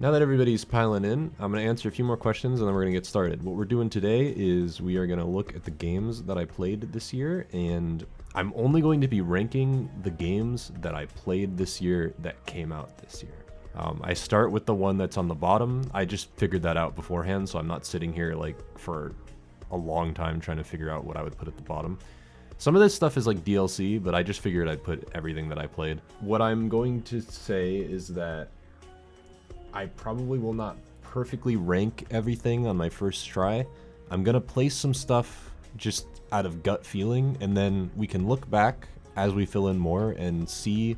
Now that everybody's piling in, I'm going to answer a few more questions and then we're going to get started. What we're doing today is we are going to look at the games that I played this year, and I'm only going to be ranking the games that I played this year that came out this year. I start with the one that's on the bottom. I just figured that out beforehand, so I'm not sitting here like for a long time trying to figure out what I would put at the bottom. Some of this stuff is like DLC, but I just figured I'd put everything that I played. What I'm going to say is that I probably will not perfectly rank everything on my first try. I'm gonna place some stuff just out of gut feeling, and then we can look back as we fill in more and see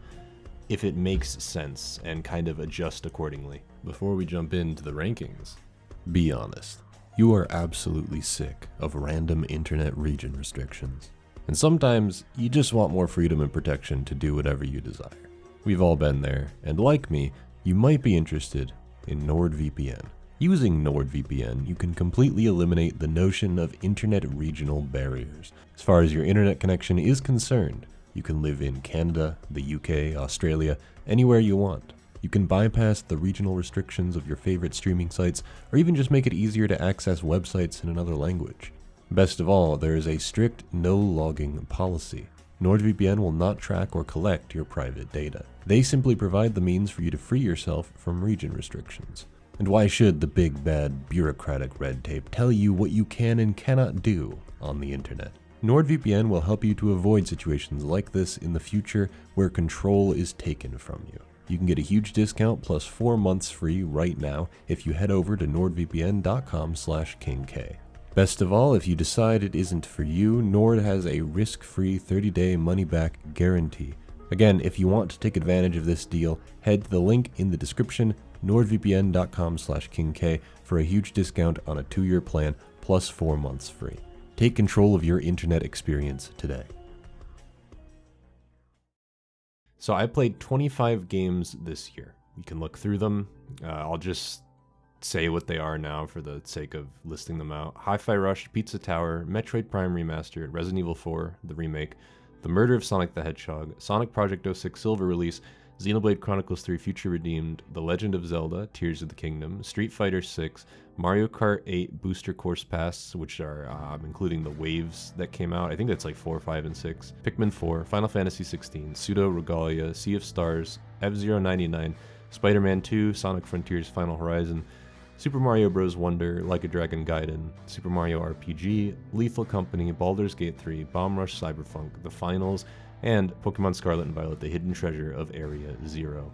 if it makes sense and kind of adjust accordingly. Before we jump into the rankings, be honest. You are absolutely sick of random internet region restrictions. And sometimes you just want more freedom and protection to do whatever you desire. We've all been there, and like me, you might be interested in NordVPN. Using NordVPN, you can completely eliminate the notion of internet regional barriers. As far as your internet connection is concerned, you can live in Canada, the UK, Australia, anywhere you want. You can bypass the regional restrictions of your favorite streaming sites, or even just make it easier to access websites in another language. Best of all, there is a strict no-logging policy. NordVPN will not track or collect your private data. They simply provide the means for you to free yourself from region restrictions. And why should the big bad bureaucratic red tape tell you what you can and cannot do on the internet? NordVPN will help you to avoid situations like this in the future where control is taken from you. You can get a huge discount plus 4 months free right now if you head over to nordvpn.com/KingK. Best of all, if you decide it isn't for you, Nord has a risk-free 30-day money-back guarantee. Again, if you want to take advantage of this deal, head to the link in the description, nordvpn.com/KingK, for a huge discount on a 2-year plan plus 4 months free. Take control of your internet experience today. So I played 25 games this year. You can look through them. I'll just say what they are now for the sake of listing them out. Hi-Fi Rush, Pizza Tower, Metroid Prime Remastered, Resident Evil 4, the remake, The Murder of Sonic the Hedgehog, Sonic Project 06 Silver Release, Xenoblade Chronicles 3 Future Redeemed, The Legend of Zelda, Tears of the Kingdom, Street Fighter 6, Mario Kart 8 Booster Course Pass, which are including the waves that came out. I think that's like 4, 5, and 6. Pikmin 4, Final Fantasy 16, Pseudo Regalia, Sea of Stars, F-Zero 99, Spider-Man 2, Sonic Frontiers Final Horizon, Super Mario Bros. Wonder, Like a Dragon Gaiden, Super Mario RPG, Lethal Company, Baldur's Gate 3, Bomb Rush Cyberpunk, The Finals, and Pokemon Scarlet and Violet, The Hidden Treasure of Area Zero.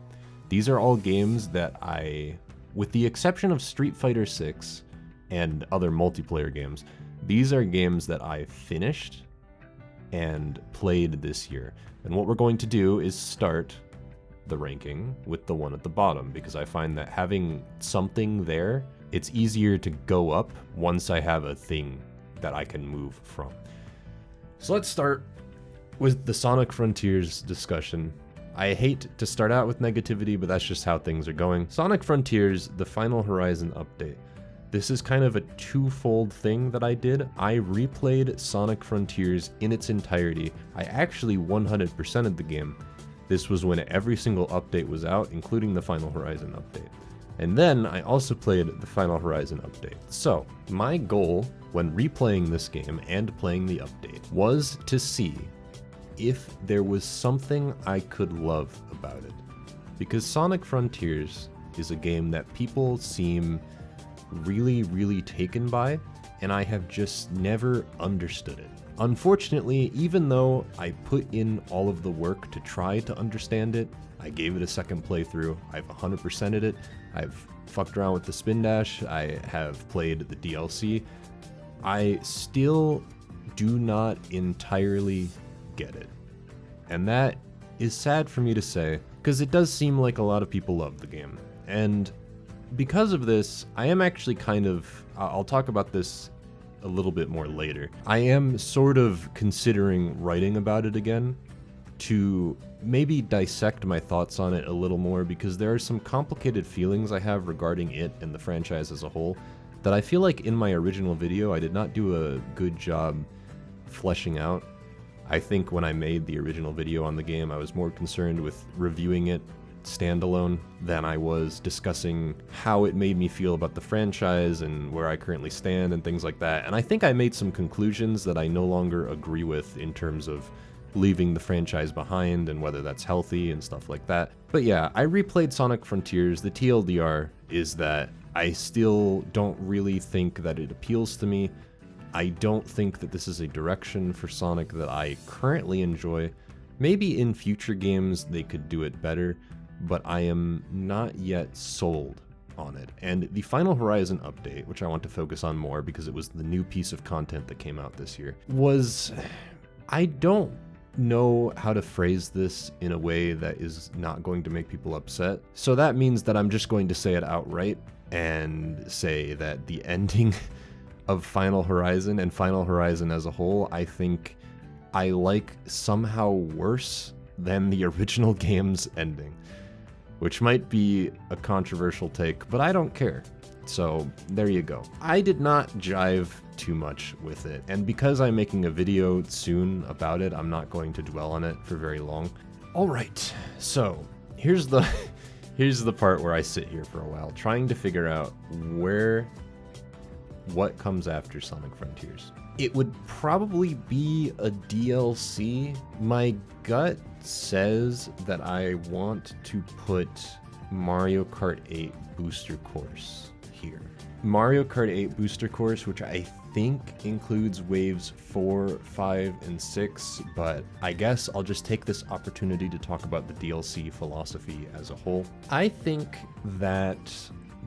These are all games that I, with the exception of Street Fighter 6 and other multiplayer games, these are games that I finished and played this year. And what we're going to do is start the ranking with the one at the bottom, because I find that having something there, it's easier to go up once I have a thing that I can move from. So let's start with the Sonic Frontiers discussion. I hate to start out with negativity, but that's just how things are going. Sonic Frontiers, the Final Horizon update. This is kind of a twofold thing that I did. I replayed Sonic Frontiers in its entirety. I actually 100%ed the game. This was when every single update was out, including the Final Horizon update. And then I also played the Final Horizon update. So my goal when replaying this game and playing the update was to see if there was something I could love about it. Because Sonic Frontiers is a game that people seem really, really taken by, and I have just never understood it. Unfortunately, even though I put in all of the work to try to understand it, I gave it a second playthrough, I've 100%ed it, I've fucked around with the spin dash, I have played the DLC, I still do not entirely get it. And that is sad for me to say, because it does seem like a lot of people love the game. And because of this, I am actually kind of, I'll talk about this a little bit more later. I am sort of considering writing about it again to maybe dissect my thoughts on it a little more, because there are some complicated feelings I have regarding it and the franchise as a whole that I feel like in my original video I did not do a good job fleshing out. I think when I made the original video on the game, I was more concerned with reviewing it standalone than I was discussing how it made me feel about the franchise and where I currently stand and things like that. And I think I made some conclusions that I no longer agree with in terms of leaving the franchise behind and whether that's healthy and stuff like that. But yeah, I replayed Sonic Frontiers. The TLDR is that I still don't really think that it appeals to me. I don't think that this is a direction for Sonic that I currently enjoy. Maybe in future games they could do it better, but I am not yet sold on it. And the Final Horizon update, which I want to focus on more because it was the new piece of content that came out this year, was... I don't know how to phrase this in a way that is not going to make people upset. So that means that I'm just going to say it outright and say that the ending of Final Horizon and Final Horizon as a whole, I think I like somehow worse than the original game's ending, which might be a controversial take, but I don't care. So there you go. I did not jive too much with it, and because I'm making a video soon about it, I'm not going to dwell on it for very long. All right, so here's the part where I sit here for a while trying to figure out what comes after Sonic Frontiers. It would probably be a DLC. My gut says that I want to put Mario Kart 8 Booster Course here. Mario Kart 8 Booster Course, which I think includes waves 4, 5, and 6, but I guess I'll just take this opportunity to talk about the DLC philosophy as a whole. I think that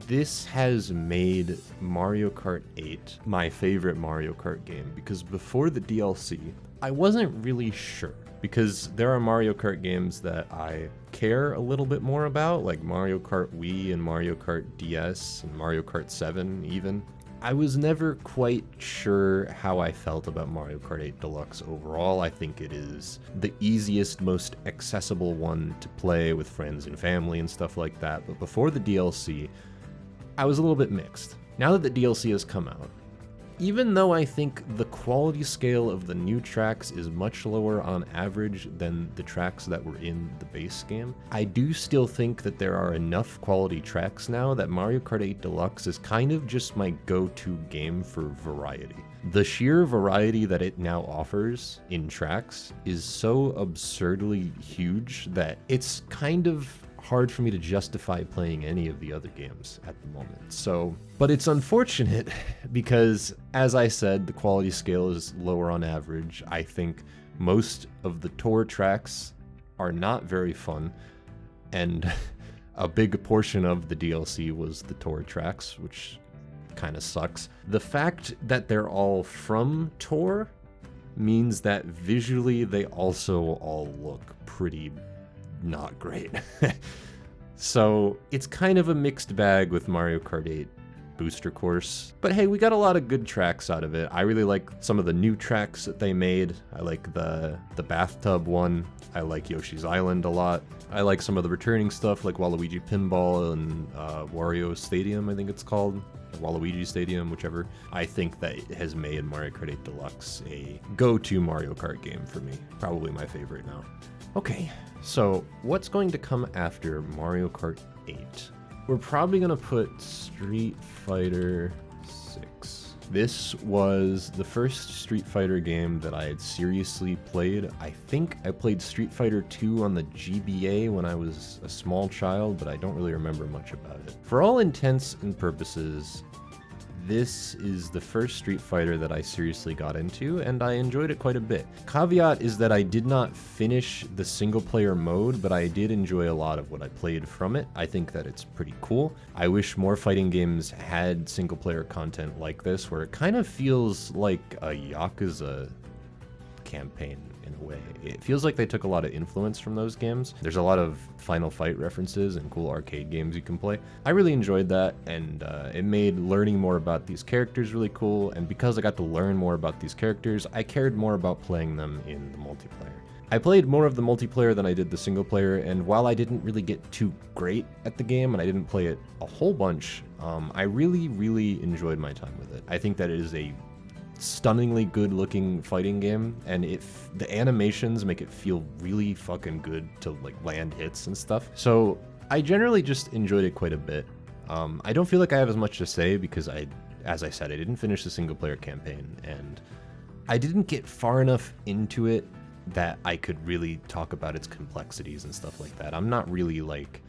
this has made Mario Kart 8 my favorite Mario Kart game, because before the DLC, I wasn't really sure. Because there are Mario Kart games that I care a little bit more about, like Mario Kart Wii and Mario Kart DS and Mario Kart 7 even. I was never quite sure how I felt about Mario Kart 8 Deluxe overall. I think it is the easiest, most accessible one to play with friends and family and stuff like that. But before the DLC, I was a little bit mixed. Now that the DLC has come out, even though I think the quality scale of the new tracks is much lower on average than the tracks that were in the base game, I do still think that there are enough quality tracks now that Mario Kart 8 Deluxe is kind of just my go-to game for variety. The sheer variety that it now offers in tracks is so absurdly huge that it's kind of hard for me to justify playing any of the other games at the moment. So, but it's unfortunate because, as I said, the quality scale is lower on average. I think most of the tour tracks are not very fun, and a big portion of the DLC was the tour tracks, which kind of sucks. The fact that they're all from tour means that visually they also all look pretty not great. So it's kind of a mixed bag with Mario Kart 8 Booster Course. But hey, we got a lot of good tracks out of it. I really like some of the new tracks that they made. I like the bathtub one. I like Yoshi's Island a lot. I like some of the returning stuff like Waluigi Pinball and Wario Stadium, I think it's called. Waluigi Stadium, whichever. I think that it has made Mario Kart 8 Deluxe a go-to Mario Kart game for me. Probably my favorite now. Okay, so what's going to come after Mario Kart 8? We're probably going to put Street Fighter 6. This was the first Street Fighter game that I had seriously played. I think I played Street Fighter 2 on the GBA when I was a small child, but I don't really remember much about it. For all intents and purposes, this is the first Street Fighter that I seriously got into, and I enjoyed it quite a bit. Caveat is that I did not finish the single-player mode, but I did enjoy a lot of what I played from it. I think that it's pretty cool. I wish more fighting games had single-player content like this, where it kind of feels like a Yakuza campaign in a way. It feels like they took a lot of influence from those games. There's a lot of Final Fight references and cool arcade games you can play. I really enjoyed that, and it made learning more about these characters really cool, and because I got to learn more about these characters, I cared more about playing them in the multiplayer. I played more of the multiplayer than I did the single player, and while I didn't really get too great at the game, and I didn't play it a whole bunch, I really, really enjoyed my time with it. I think that it is a stunningly good looking fighting game, and the animations make it feel really fucking good to like land hits and stuff. So I generally just enjoyed it quite a bit. I don't feel like I have as much to say because as I said, I didn't finish the single player campaign, and I didn't get far enough into it that I could really talk about its complexities and stuff like that. I'm not really like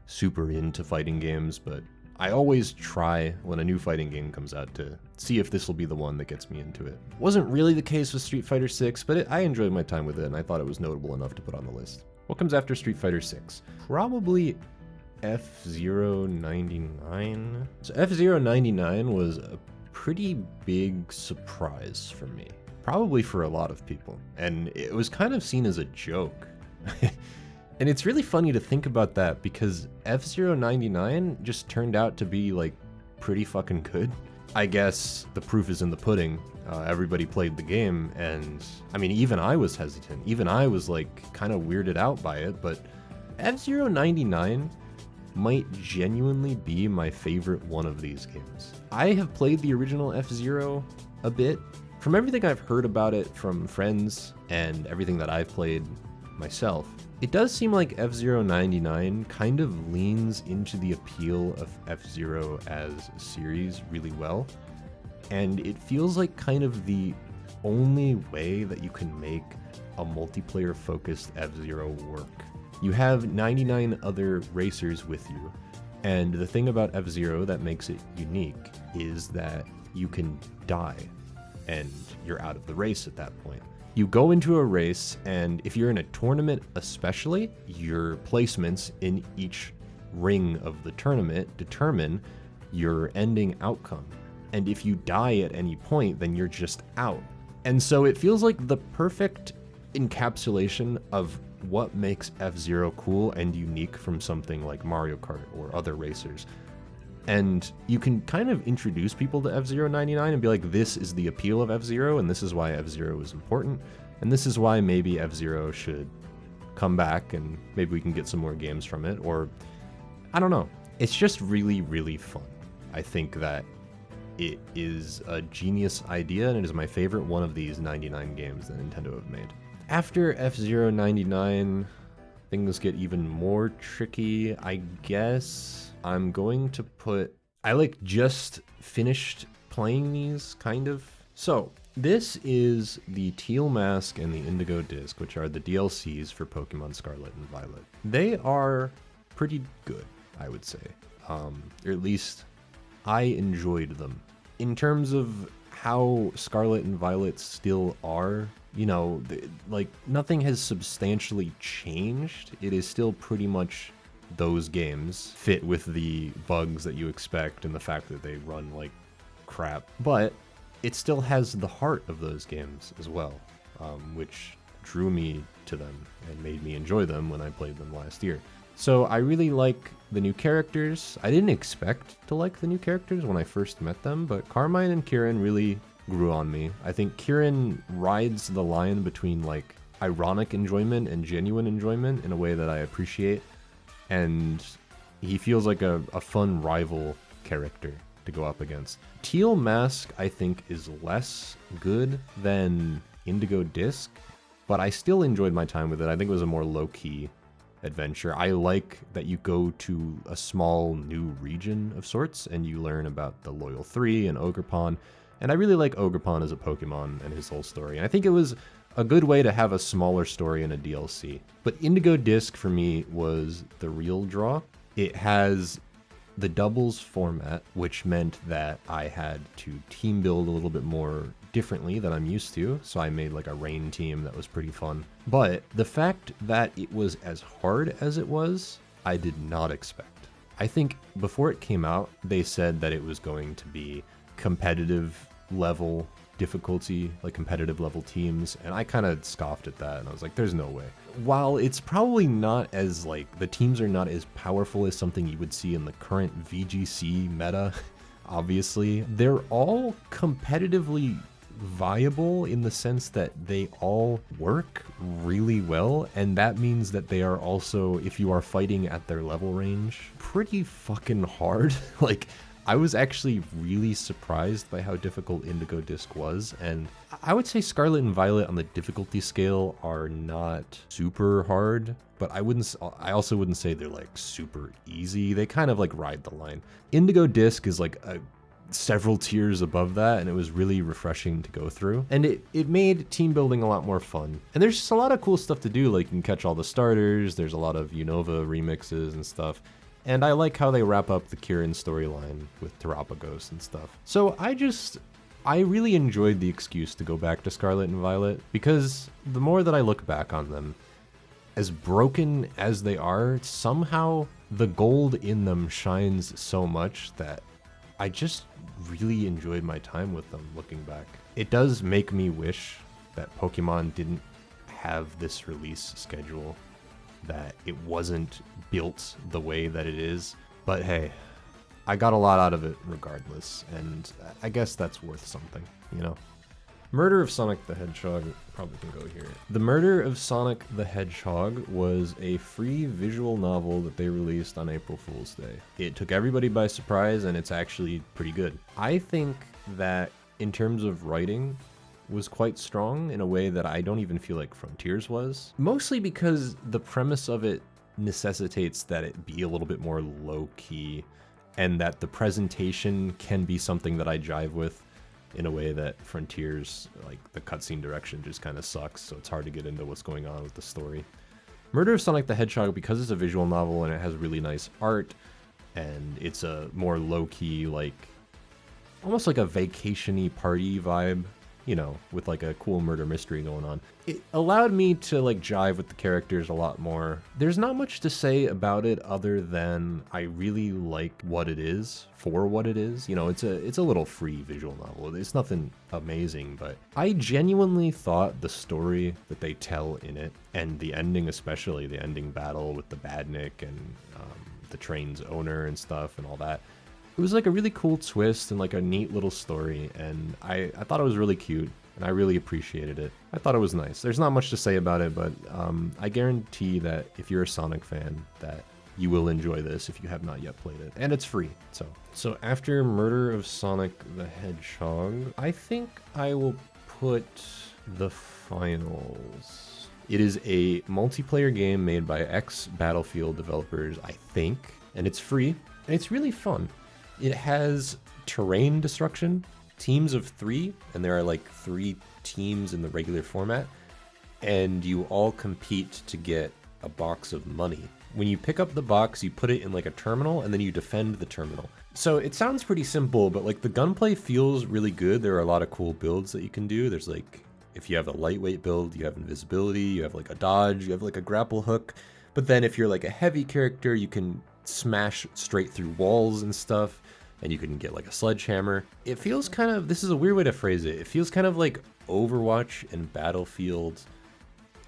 super into fighting games, but I always try when a new fighting game comes out to see if this will be the one that gets me into it. Wasn't really the case with Street Fighter 6, but I enjoyed my time with it, and I thought it was notable enough to put on the list. What comes after Street Fighter 6? Probably F-Zero 99. So F-Zero 99 was a pretty big surprise for me. Probably for a lot of people. And it was kind of seen as a joke. And it's really funny to think about that because F-Zero 99 just turned out to be like pretty fucking good. I guess the proof is in the pudding. Everybody played the game, and I mean, even I was hesitant. Even I was like kind of weirded out by it, but F-Zero 99 might genuinely be my favorite one of these games. I have played the original F-Zero a bit. From everything I've heard about it from friends and everything that I've played myself, it does seem like F-Zero 99 kind of leans into the appeal of F-Zero as a series really well, and it feels like kind of the only way that you can make a multiplayer-focused F-Zero work. You have 99 other racers with you, and the thing about F-Zero that makes it unique is that you can die, and you're out of the race at that point. You go into a race, and if you're in a tournament especially, your placements in each ring of the tournament determine your ending outcome. And if you die at any point, then you're just out. And so it feels like the perfect encapsulation of what makes F-Zero cool and unique from something like Mario Kart or other racers. And you can kind of introduce people to F-Zero 99 and be like, this is the appeal of F-Zero, and this is why F-Zero is important, and this is why maybe F-Zero should come back, and maybe we can get some more games from it, or I don't know. It's just really, really fun. I think that it is a genius idea, and it is my favorite one of these 99 games that Nintendo have made. After F-Zero 99, things get even more tricky. I guess I'm going to put... I like just finished playing these, kind of. So, this is the Teal Mask and the Indigo Disc, which are the DLCs for Pokemon Scarlet and Violet. They are pretty good, I would say. Or at least I enjoyed them. In terms of how Scarlet and Violet still are, you know, like nothing has substantially changed. It is still pretty much those games, fit with the bugs that you expect and the fact that they run like crap. But it still has the heart of those games as well, which drew me to them and made me enjoy them when I played them last year. So I really like the new characters. I didn't expect to like the new characters when I first met them, but Carmine and Kieran really grew on me. I think Kieran rides the line between like ironic enjoyment and genuine enjoyment in a way that I appreciate, and he feels like a fun rival character to go up against. Teal Mask, I think, is less good than Indigo Disc, but I still enjoyed my time with it. I think it was a more low-key adventure. I like that you go to a small new region of sorts and you learn about the Loyal 3 and Ogerpon, and I really like Ogerpon as a Pokemon and his whole story, and I think it was a good way to have a smaller story in a DLC. But Indigo Disc for me was the real draw. It has the doubles format, which meant that I had to team build a little bit more differently than I'm used to, so I made like a rain team that was pretty fun. But the fact that it was as hard as it was, I did not expect. I think before it came out, they said that it was going to be competitive level difficulty, like competitive level teams, and I kind of scoffed at that, and I was like, there's no way. While it's probably not as like, the teams are not as powerful as something you would see in the current VGC meta, obviously, they're all competitively viable in the sense that they all work really well, and that means that they are also, if you are fighting at their level range, pretty fucking hard. Like, I was actually really surprised by how difficult Indigo Disc was, and I would say Scarlet and Violet on the difficulty scale are not super hard, but I also wouldn't say they're like super easy. They kind of like ride the line. Indigo Disc is like several tiers above that, and it was really refreshing to go through, and it made team building a lot more fun. And there's just a lot of cool stuff to do, like you can catch all the starters, there's a lot of Unova remixes and stuff, and I like how they wrap up the Kieran storyline with Terapagos and stuff. So I really enjoyed the excuse to go back to Scarlet and Violet, because the more that I look back on them, as broken as they are, somehow the gold in them shines so much that I just really enjoyed my time with them looking back. It does make me wish that Pokemon didn't have this release schedule, that it wasn't built the way that it is, but hey, I got a lot out of it regardless, and I guess that's worth something, you know? Murder of Sonic the Hedgehog probably can go here. The Murder of Sonic the Hedgehog was a free visual novel that they released on April Fool's Day. It took everybody by surprise, and it's actually pretty good. I think that in terms of writing, was quite strong in a way that I don't even feel like Frontiers was. Mostly because the premise of it necessitates that it be a little bit more low-key, and that the presentation can be something that I jive with in a way that Frontiers, like the cutscene direction just kind of sucks, so it's hard to get into what's going on with the story. Murder of Sonic the Hedgehog, because it's a visual novel and it has really nice art, and it's a more low-key, like, almost like a vacation-y party vibe, you know, with like a cool murder mystery going on. It allowed me to like jive with the characters a lot more. There's not much to say about it other than I really like what it is for what it is. You know, it's a little free visual novel. It's nothing amazing, but I genuinely thought the story that they tell in it, and the ending, especially the ending battle with the Badnik and the train's owner and stuff and all that, it was like a really cool twist and like a neat little story, and I thought it was really cute, and I really appreciated it. I thought it was nice. There's not much to say about it, but I guarantee that if you're a Sonic fan, that you will enjoy this if you have not yet played it, and it's free. So after Murder of Sonic the Hedgehog, I think I will put The Finals. It is a multiplayer game made by ex-Battlefield developers, I think, and it's free, and it's really fun. It has terrain destruction, teams of 3, and there are like 3 teams in the regular format, and you all compete to get a box of money. When you pick up the box, you put it in like a terminal, and then you defend the terminal. So it sounds pretty simple, but like the gunplay feels really good. There are a lot of cool builds that you can do. There's like, if you have a lightweight build, you have invisibility, you have like a dodge, you have like a grapple hook. But then if you're like a heavy character, you can smash straight through walls and stuff, and you can get like a sledgehammer. It feels kind of, this is a weird way to phrase it, it feels kind of like Overwatch and Battlefield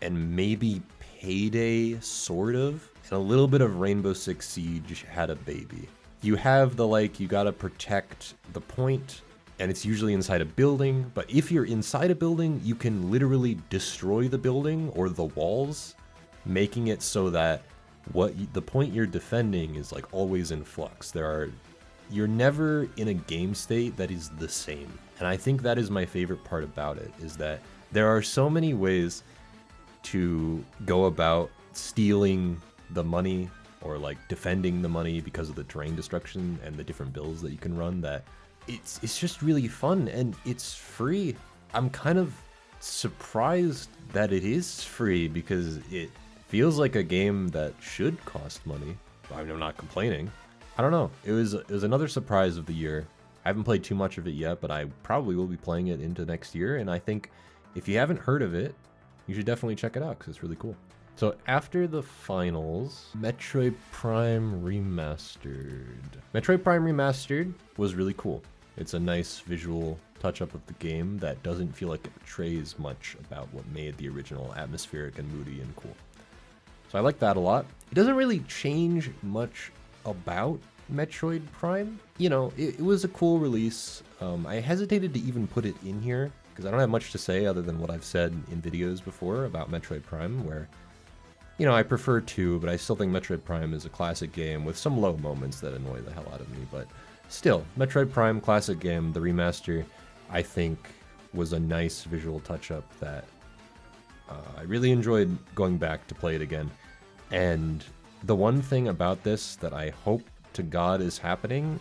and maybe Payday, sort of, and a little bit of Rainbow Six Siege had a baby. You have the like, you gotta protect the point, and it's usually inside a building, but if you're inside a building, you can literally destroy the building or the walls, making it so that the point you're defending is like always in flux. You're never in a game state that is the same. And I think that is my favorite part about it, is that there are so many ways to go about stealing the money or like defending the money because of the terrain destruction and the different builds that you can run, that it's just really fun, and it's free. I'm kind of surprised that it is free, because it feels like a game that should cost money. I'm not complaining. I don't know. It was another surprise of the year. I haven't played too much of it yet, but I probably will be playing it into next year, and I think if you haven't heard of it, you should definitely check it out, because it's really cool. So after The Finals, Metroid Prime Remastered. Metroid Prime Remastered was really cool. It's a nice visual touch-up of the game that doesn't feel like it betrays much about what made the original atmospheric and moody and cool. So I like that a lot. It doesn't really change much about Metroid Prime. You know, it was a cool release. I hesitated to even put it in here because I don't have much to say other than what I've said in videos before about Metroid Prime, where You know, I prefer 2, but I still think Metroid Prime is a classic game with some low moments that annoy the hell out of me. But still, Metroid Prime, classic game. The remaster, I think, was a nice visual touch-up that I really enjoyed going back to play it again. And the one thing about this that I hope to God is happening,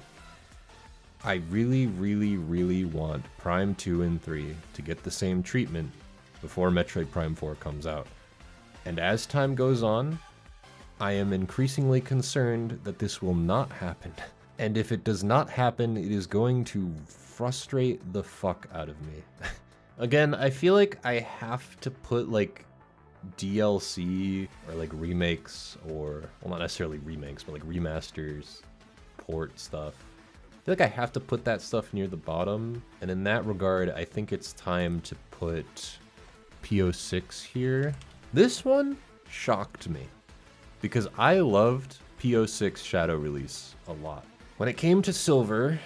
I really, really, really want Prime 2 and 3 to get the same treatment before Metroid Prime 4 comes out. And as time goes on, I am increasingly concerned that this will not happen. And if it does not happen, it is going to frustrate the fuck out of me. Again, I feel like I have to put like DLC or like remakes or, well, not necessarily remakes, but like remasters, port stuff. I feel like I have to put that stuff near the bottom. And in that regard, I think it's time to put PO6 here. This one shocked me because I loved PO6 Shadow Release a lot. When it came to Silver,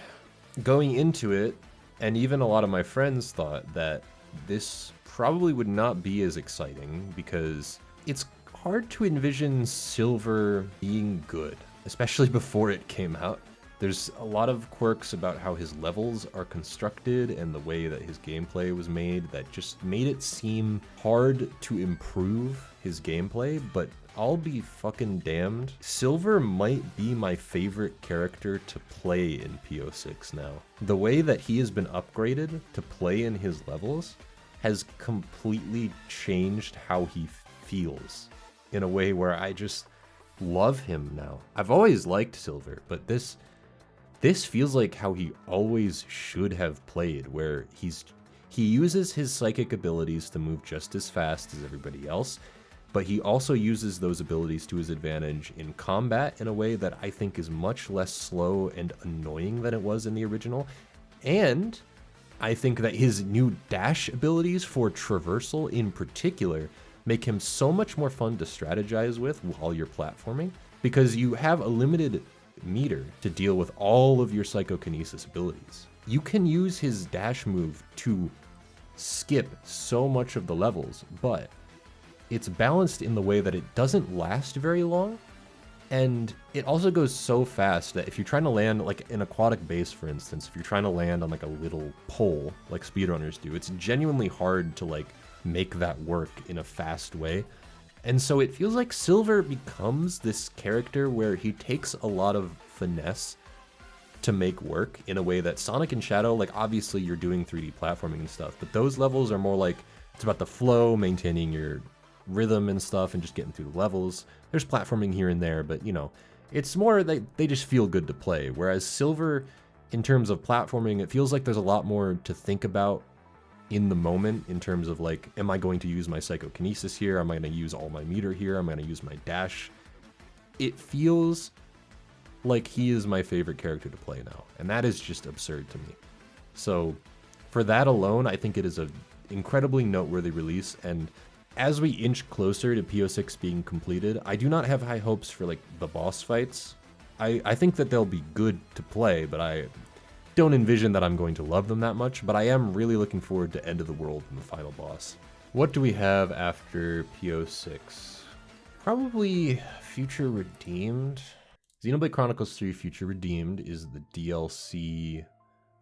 going into it, and even a lot of my friends thought that this probably would not be as exciting because it's hard to envision Silver being good, especially before it came out. There's a lot of quirks about how his levels are constructed and the way that his gameplay was made that just made it seem hard to improve his gameplay, but I'll be fucking damned. Silver might be my favorite character to play in PO6 now. The way that he has been upgraded to play in his levels has completely changed how he feels in a way where I just love him now. I've always liked Silver, but this feels like how he always should have played, where he uses his psychic abilities to move just as fast as everybody else, but he also uses those abilities to his advantage in combat in a way that I think is much less slow and annoying than it was in the original. And I think that his new dash abilities for traversal in particular make him so much more fun to strategize with while you're platforming, because you have a limited meter to deal with all of your psychokinesis abilities. You can use his dash move to skip so much of the levels, but it's balanced in the way that it doesn't last very long, and it also goes so fast that if you're trying to land like an aquatic base, for instance, if you're trying to land on like a little pole like speedrunners do, it's genuinely hard to like make that work in a fast way. And so it feels like Silver becomes this character where he takes a lot of finesse to make work in a way that Sonic and Shadow, like obviously you're doing 3D platforming and stuff, but those levels are more like, it's about the flow, maintaining your rhythm and stuff, and just getting through the levels. There's platforming here and there, but you know, it's more like they just feel good to play. Whereas Silver, in terms of platforming, it feels like there's a lot more to think about in the moment in terms of like, am I going to use my psychokinesis here? Am I going to use all my meter here? Am I going to use my dash? It feels like he is my favorite character to play now, and that is just absurd to me. So for that alone, I think it is an incredibly noteworthy release, and as we inch closer to PO6 being completed, I do not have high hopes for like the boss fights. I think that they'll be good to play, but I don't envision that I'm going to love them that much, but I am really looking forward to End of the World and the final boss. What do we have after PO6? Probably Future Redeemed. Xenoblade Chronicles 3 Future Redeemed is the DLC.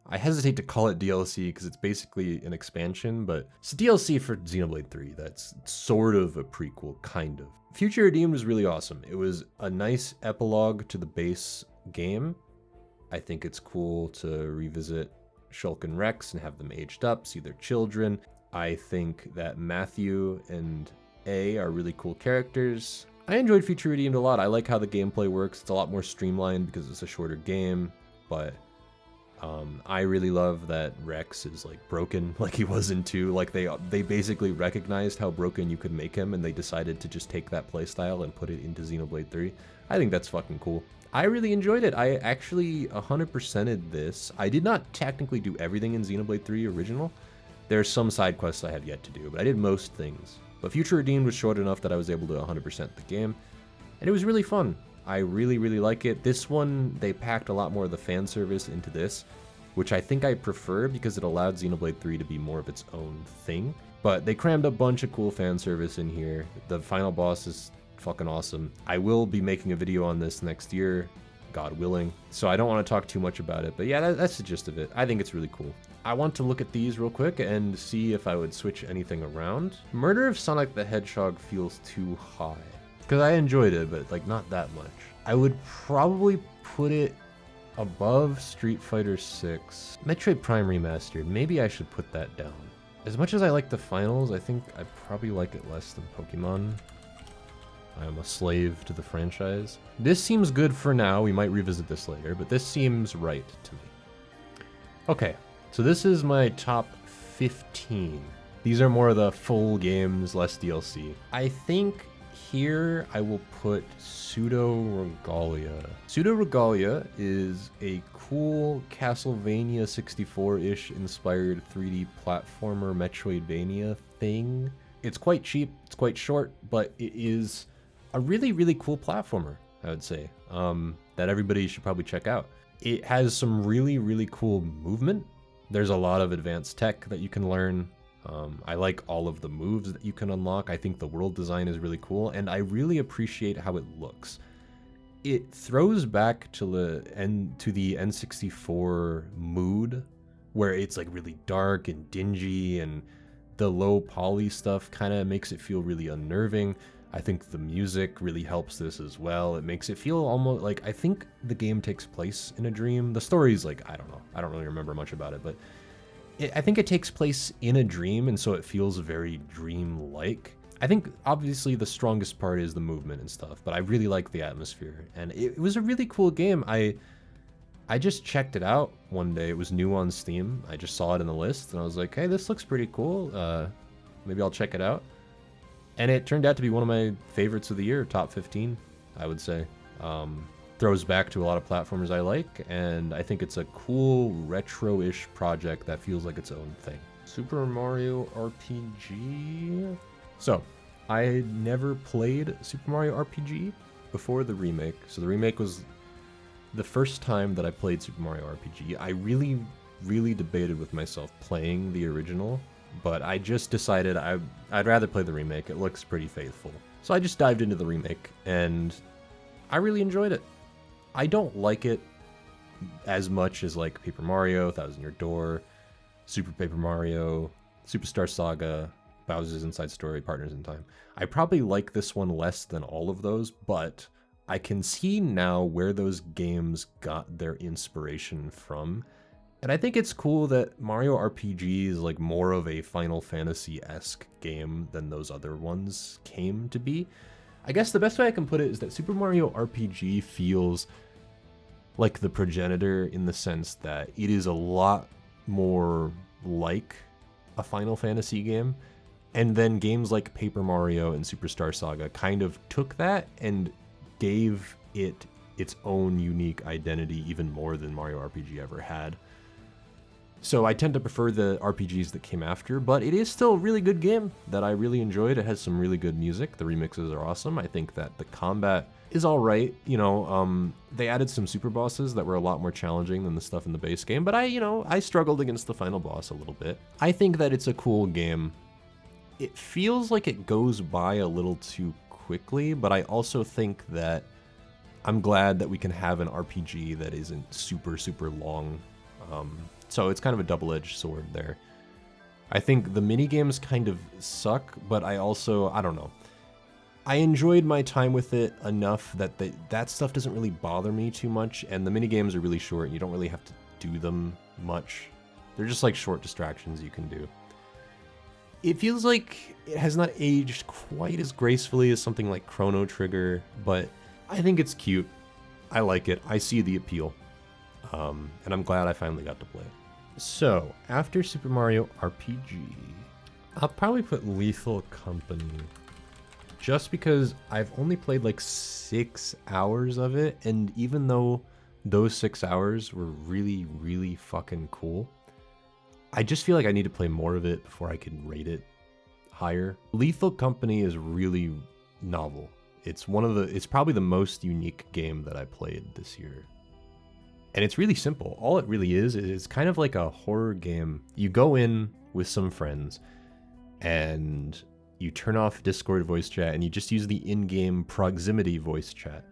I hesitate to call it DLC because it's basically an expansion, but it's a DLC for Xenoblade 3 that's sort of a prequel, kind of. Future Redeemed was really awesome. It was a nice epilogue to the base game. I think it's cool to revisit Shulk and Rex and have them aged up, see their children. I think that Matthew and A are really cool characters. I enjoyed Future Redeemed a lot. I like how the gameplay works. It's a lot more streamlined because it's a shorter game, but I really love that Rex is like broken like he was in 2. Like they basically recognized how broken you could make him, and they decided to just take that playstyle and put it into Xenoblade 3. I think that's fucking cool. I really enjoyed it. I actually 100%ed this. I did not technically do everything in Xenoblade 3 original. There's some side quests I have yet to do, but I did most things. But Future Redeemed was short enough that I was able to 100% the game, and it was really fun. I really, really like it. This one, they packed a lot more of the fan service into this, which I think I prefer because it allowed Xenoblade 3 to be more of its own thing. But they crammed a bunch of cool fan service in here. The final boss is fucking awesome. I will be making a video on this next year, God willing, so I don't want to talk too much about it, but yeah, that's the gist of it. I think it's really cool. I want to look at these real quick and see if I would switch anything around. Murder of Sonic the Hedgehog feels too high, because I enjoyed it, but like not that much. I would probably put it above Street Fighter 6. Metroid Prime Remastered, maybe I should put that down. As much as I like the finals, I think I probably like it less than Pokemon. I am a slave to the franchise. This seems good for now. We might revisit this later, but this seems right to me. Okay, so this is my top 15. These are more of the full games, less DLC. I think here I will put Pseudo Regalia. Pseudo Regalia is a cool Castlevania 64-ish inspired 3D platformer Metroidvania thing. It's quite cheap, it's quite short, but it is a really, really cool platformer, I would say, that everybody should probably check out. It has some really, really cool movement. There's a lot of advanced tech that you can learn. I like all of the moves that you can unlock. I think the world design is really cool, and I really appreciate how it looks. It throws back to the N64 mood, where it's like really dark and dingy, and the low poly stuff kind of makes it feel really unnerving. I think the music really helps this as well. It makes it feel almost like, I think the game takes place in a dream. The story's like, I don't know. I don't really remember much about it, but I think it takes place in a dream, and so it feels very dream-like. I think obviously the strongest part is the movement and stuff, but I really like the atmosphere, and it was a really cool game. I just checked it out one day. It was new on Steam. I just saw it in the list, and I was like, hey, this looks pretty cool. Maybe I'll check it out. And it turned out to be one of my favorites of the year, top 15, I would say. Throws back to a lot of platformers I like, and I think it's a cool retro-ish project that feels like its own thing. Super Mario RPG? So, I never played Super Mario RPG before the remake, so the remake was the first time that I played Super Mario RPG. I really, really debated with myself playing the original, but I just decided I'd rather play the remake. It looks pretty faithful. So I just dived into the remake, and I really enjoyed it. I don't like it as much as like Paper Mario, Thousand Year Door, Super Paper Mario, Superstar Saga, Bowser's Inside Story, Partners in Time. I probably like this one less than all of those, but I can see now where those games got their inspiration from. And I think it's cool that Mario RPG is like more of a Final Fantasy-esque game than those other ones came to be. I guess the best way I can put it is that Super Mario RPG feels like the progenitor in the sense that it is a lot more like a Final Fantasy game. And then games like Paper Mario and Superstar Saga kind of took that and gave it its own unique identity even more than Mario RPG ever had. So I tend to prefer the RPGs that came after, but it is still a really good game that I really enjoyed. It has some really good music. The remixes are awesome. I think that the combat is all right. You know, they added some super bosses that were a lot more challenging than the stuff in the base game, but I struggled against the final boss a little bit. I think that it's a cool game. It feels like it goes by a little too quickly, but I also think that I'm glad that we can have an RPG that isn't super, super long. So it's kind of a double-edged sword there. I think the minigames kind of suck, but I don't know. I enjoyed my time with it enough that that stuff doesn't really bother me too much, and the minigames are really short, and you don't really have to do them much. They're just like short distractions you can do. It feels like it has not aged quite as gracefully as something like Chrono Trigger, but I think it's cute. I like it. I see the appeal. And I'm glad I finally got to play it. So, after Super Mario RPG, I'll probably put Lethal Company. Just because I've only played like 6 hours of it, and even though those 6 hours were really, really fucking cool, I just feel like I need to play more of it before I can rate it higher. Lethal Company is really novel. It's probably the most unique game that I played this year. And it's really simple. All it really is kind of like a horror game. You go in with some friends and you turn off Discord voice chat, and you just use the in-game proximity voice chat.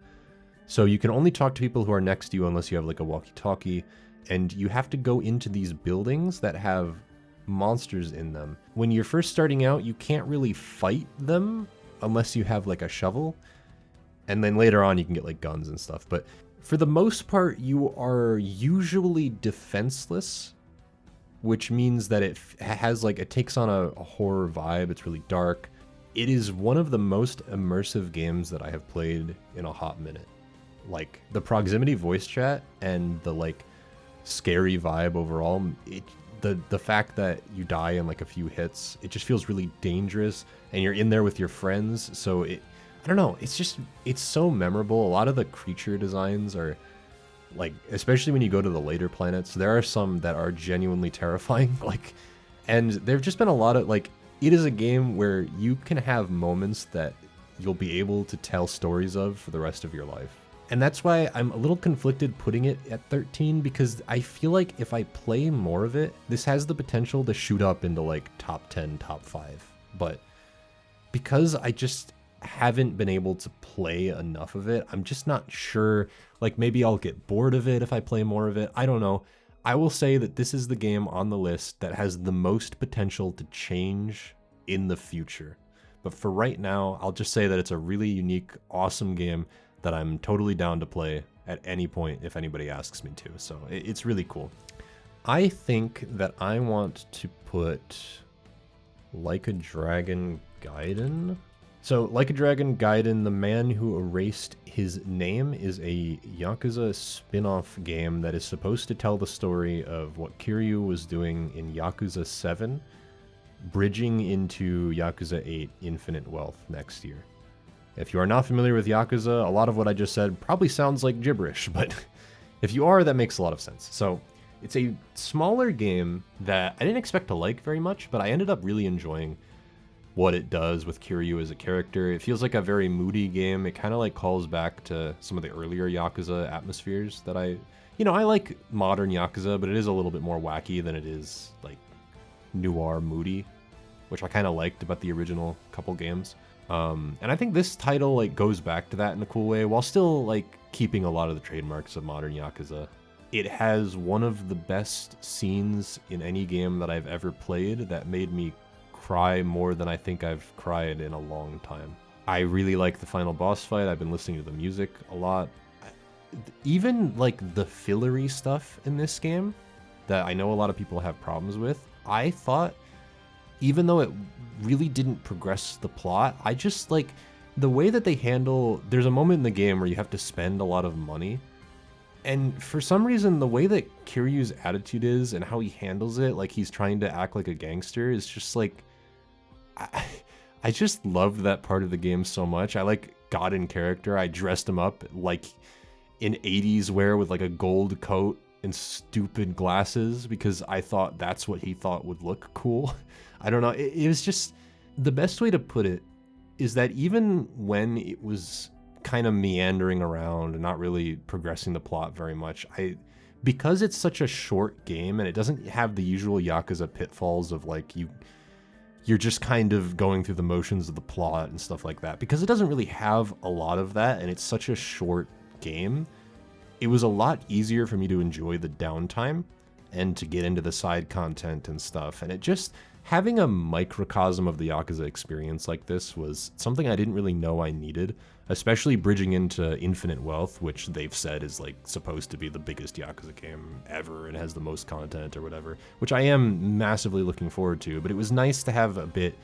So you can only talk to people who are next to you unless you have like a walkie-talkie, and you have to go into these buildings that have monsters in them. When you're first starting out, you can't really fight them unless you have like a shovel, and then later on you can get like guns and stuff. But for the most part, you are usually defenseless, which means that it has like, it takes on a horror vibe. It's really dark. It is one of the most immersive games that I have played in a hot minute. Like the proximity voice chat and the like scary vibe overall, the fact that you die in like a few hits, it just feels really dangerous, and you're in there with your friends. So I don't know, it's so memorable. A lot of the creature designs are like, especially when you go to the later planets, there are some that are genuinely terrifying. Like, and there've just been a lot of like, it is a game where you can have moments that you'll be able to tell stories of for the rest of your life. And that's why I'm a little conflicted putting it at 13, because I feel like if I play more of it, this has the potential to shoot up into like top 10, top 5. But because I just haven't been able to play enough of it, I'm just not sure. Like, maybe I'll get bored of it if I play more of it. I don't know. I will say that this is the game on the list that has the most potential to change in the future. But for right now, I'll just say that it's a really unique, awesome game that I'm totally down to play at any point if anybody asks me to. So it's really cool. I think that I want to put Like a Dragon Gaiden. So Like a Dragon Gaiden, The Man Who Erased His Name, is a Yakuza spin-off game that is supposed to tell the story of what Kiryu was doing in Yakuza 7, bridging into Yakuza 8 Infinite Wealth next year. If you are not familiar with Yakuza, a lot of what I just said probably sounds like gibberish, but if you are, that makes a lot of sense. So it's a smaller game that I didn't expect to like very much, but I ended up really enjoying what it does with Kiryu as a character. It feels like a very moody game. It kind of like calls back to some of the earlier Yakuza atmospheres that I like modern Yakuza, but it is a little bit more wacky than it is like noir moody, which I kind of liked about the original couple games. And I think this title like goes back to that in a cool way, while still like keeping a lot of the trademarks of modern Yakuza. It has one of the best scenes in any game that I've ever played that made me cry more than I think I've cried in a long time. I really like the final boss fight. I've been listening to the music a lot. Even like the fillery stuff in this game that I know a lot of people have problems with, I thought, even though it really didn't progress the plot, I just like the way that they handle, there's a moment in the game where you have to spend a lot of money. And for some reason, the way that Kiryu's attitude is and how he handles it, like he's trying to act like a gangster, is just like, I just love that part of the game so much. I like got in character. I dressed him up like in 80s wear with like a gold coat and stupid glasses because I thought that's what he thought would look cool. I don't know. It was just, the best way to put it is that even when it was kind of meandering around and not really progressing the plot very much, because it's such a short game and it doesn't have the usual Yakuza pitfalls of like you're just kind of going through the motions of the plot and stuff like that, because it doesn't really have a lot of that and it's such a short game, it was a lot easier for me to enjoy the downtime and to get into the side content and stuff. And it just, having a microcosm of the Yakuza experience like this was something I didn't really know I needed, especially bridging into Infinite Wealth, which they've said is like supposed to be the biggest Yakuza game ever and has the most content or whatever, which I am massively looking forward to. But it was nice to have a bit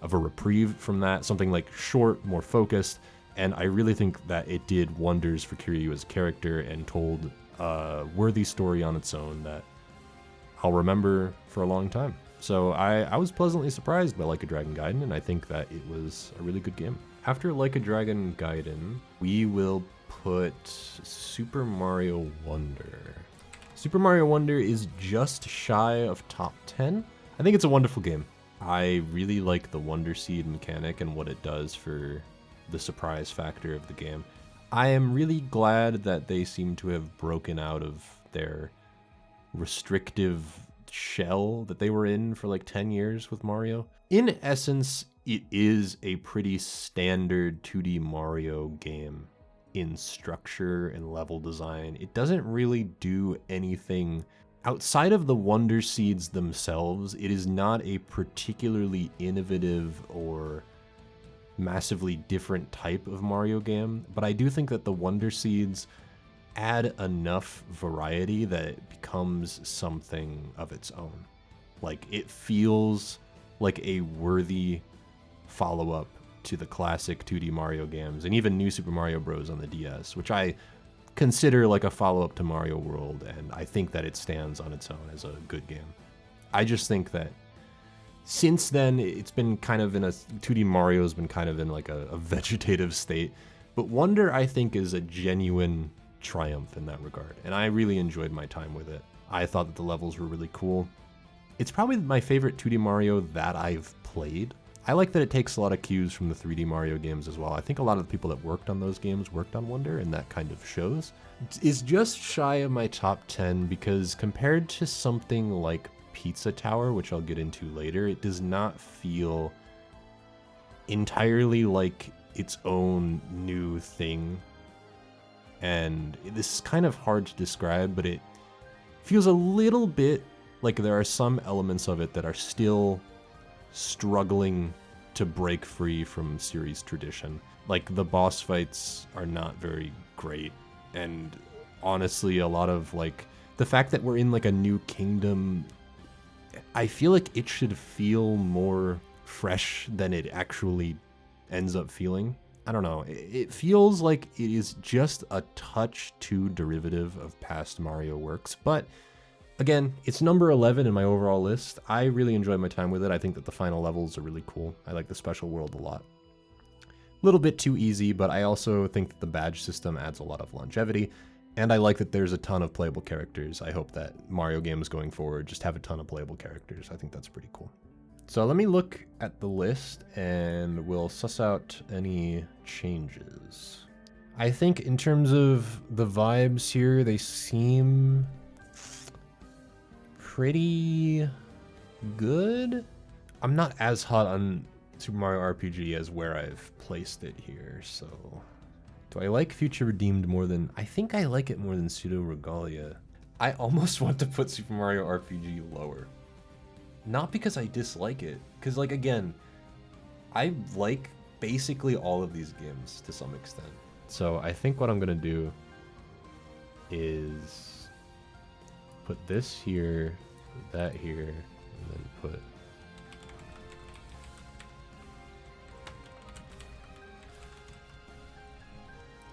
of a reprieve from that, something like short, more focused, and I really think that it did wonders for Kiryu as a character and told a worthy story on its own that I'll remember for a long time. So I was pleasantly surprised by Like a Dragon Gaiden, and I think that it was a really good game. After Like a Dragon Gaiden, we will put Super Mario Wonder. Super Mario Wonder is just shy of top 10. I think it's a wonderful game. I really like the Wonder Seed mechanic and what it does for the surprise factor of the game. I am really glad that they seem to have broken out of their restrictive shell that they were in for like 10 years with Mario. In essence, it is a pretty standard 2D Mario game in structure and level design. It doesn't really do anything outside of the Wonder Seeds themselves. It is not a particularly innovative or massively different type of Mario game, but I do think that the Wonder Seeds add enough variety that it becomes something of its own. Like, it feels like a worthy follow-up to the classic 2D Mario games, and even New Super Mario Bros. On the DS, which I consider like a follow-up to Mario World, and I think that it stands on its own as a good game. I just think that since then, it's been kind of in a 2D Mario's been kind of in like a vegetative state, but Wonder, I think, is a genuine triumph in that regard, and I really enjoyed my time with it. I thought that the levels were really cool. It's probably my favorite 2D Mario that I've played. I like that it takes a lot of cues from the 3D Mario games as well. I think a lot of the people that worked on those games worked on Wonder, and that kind of shows. It's just shy of my top 10 because compared to something like Pizza Tower, which I'll get into later, it does not feel entirely like its own new thing. And this is kind of hard to describe, but it feels a little bit like there are some elements of it that are still struggling to break free from series tradition. Like, the boss fights are not very great, and honestly, a lot of like the fact that we're in like a new kingdom, I feel like it should feel more fresh than it actually ends up feeling. I don't know, it feels like it is just a touch too derivative of past Mario works, but again, it's number 11 in my overall list. I really enjoyed my time with it. I think that the final levels are really cool. I like the special world a lot. A little bit too easy, but I also think that the badge system adds a lot of longevity, and I like that there's a ton of playable characters. I hope that Mario games going forward just have a ton of playable characters. I think that's pretty cool. So let me look at the list, and we'll suss out any changes. I think in terms of the vibes here, they seem pretty good. I'm not as hot on Super Mario RPG as where I've placed it here, so do I like Future Redeemed more than... I think I like it more than Pseudo Regalia. I almost want to put Super Mario RPG lower. Not because I dislike it, because, like, again, I like basically all of these games to some extent. So I think what I'm gonna do is put this here, put that here, and then put...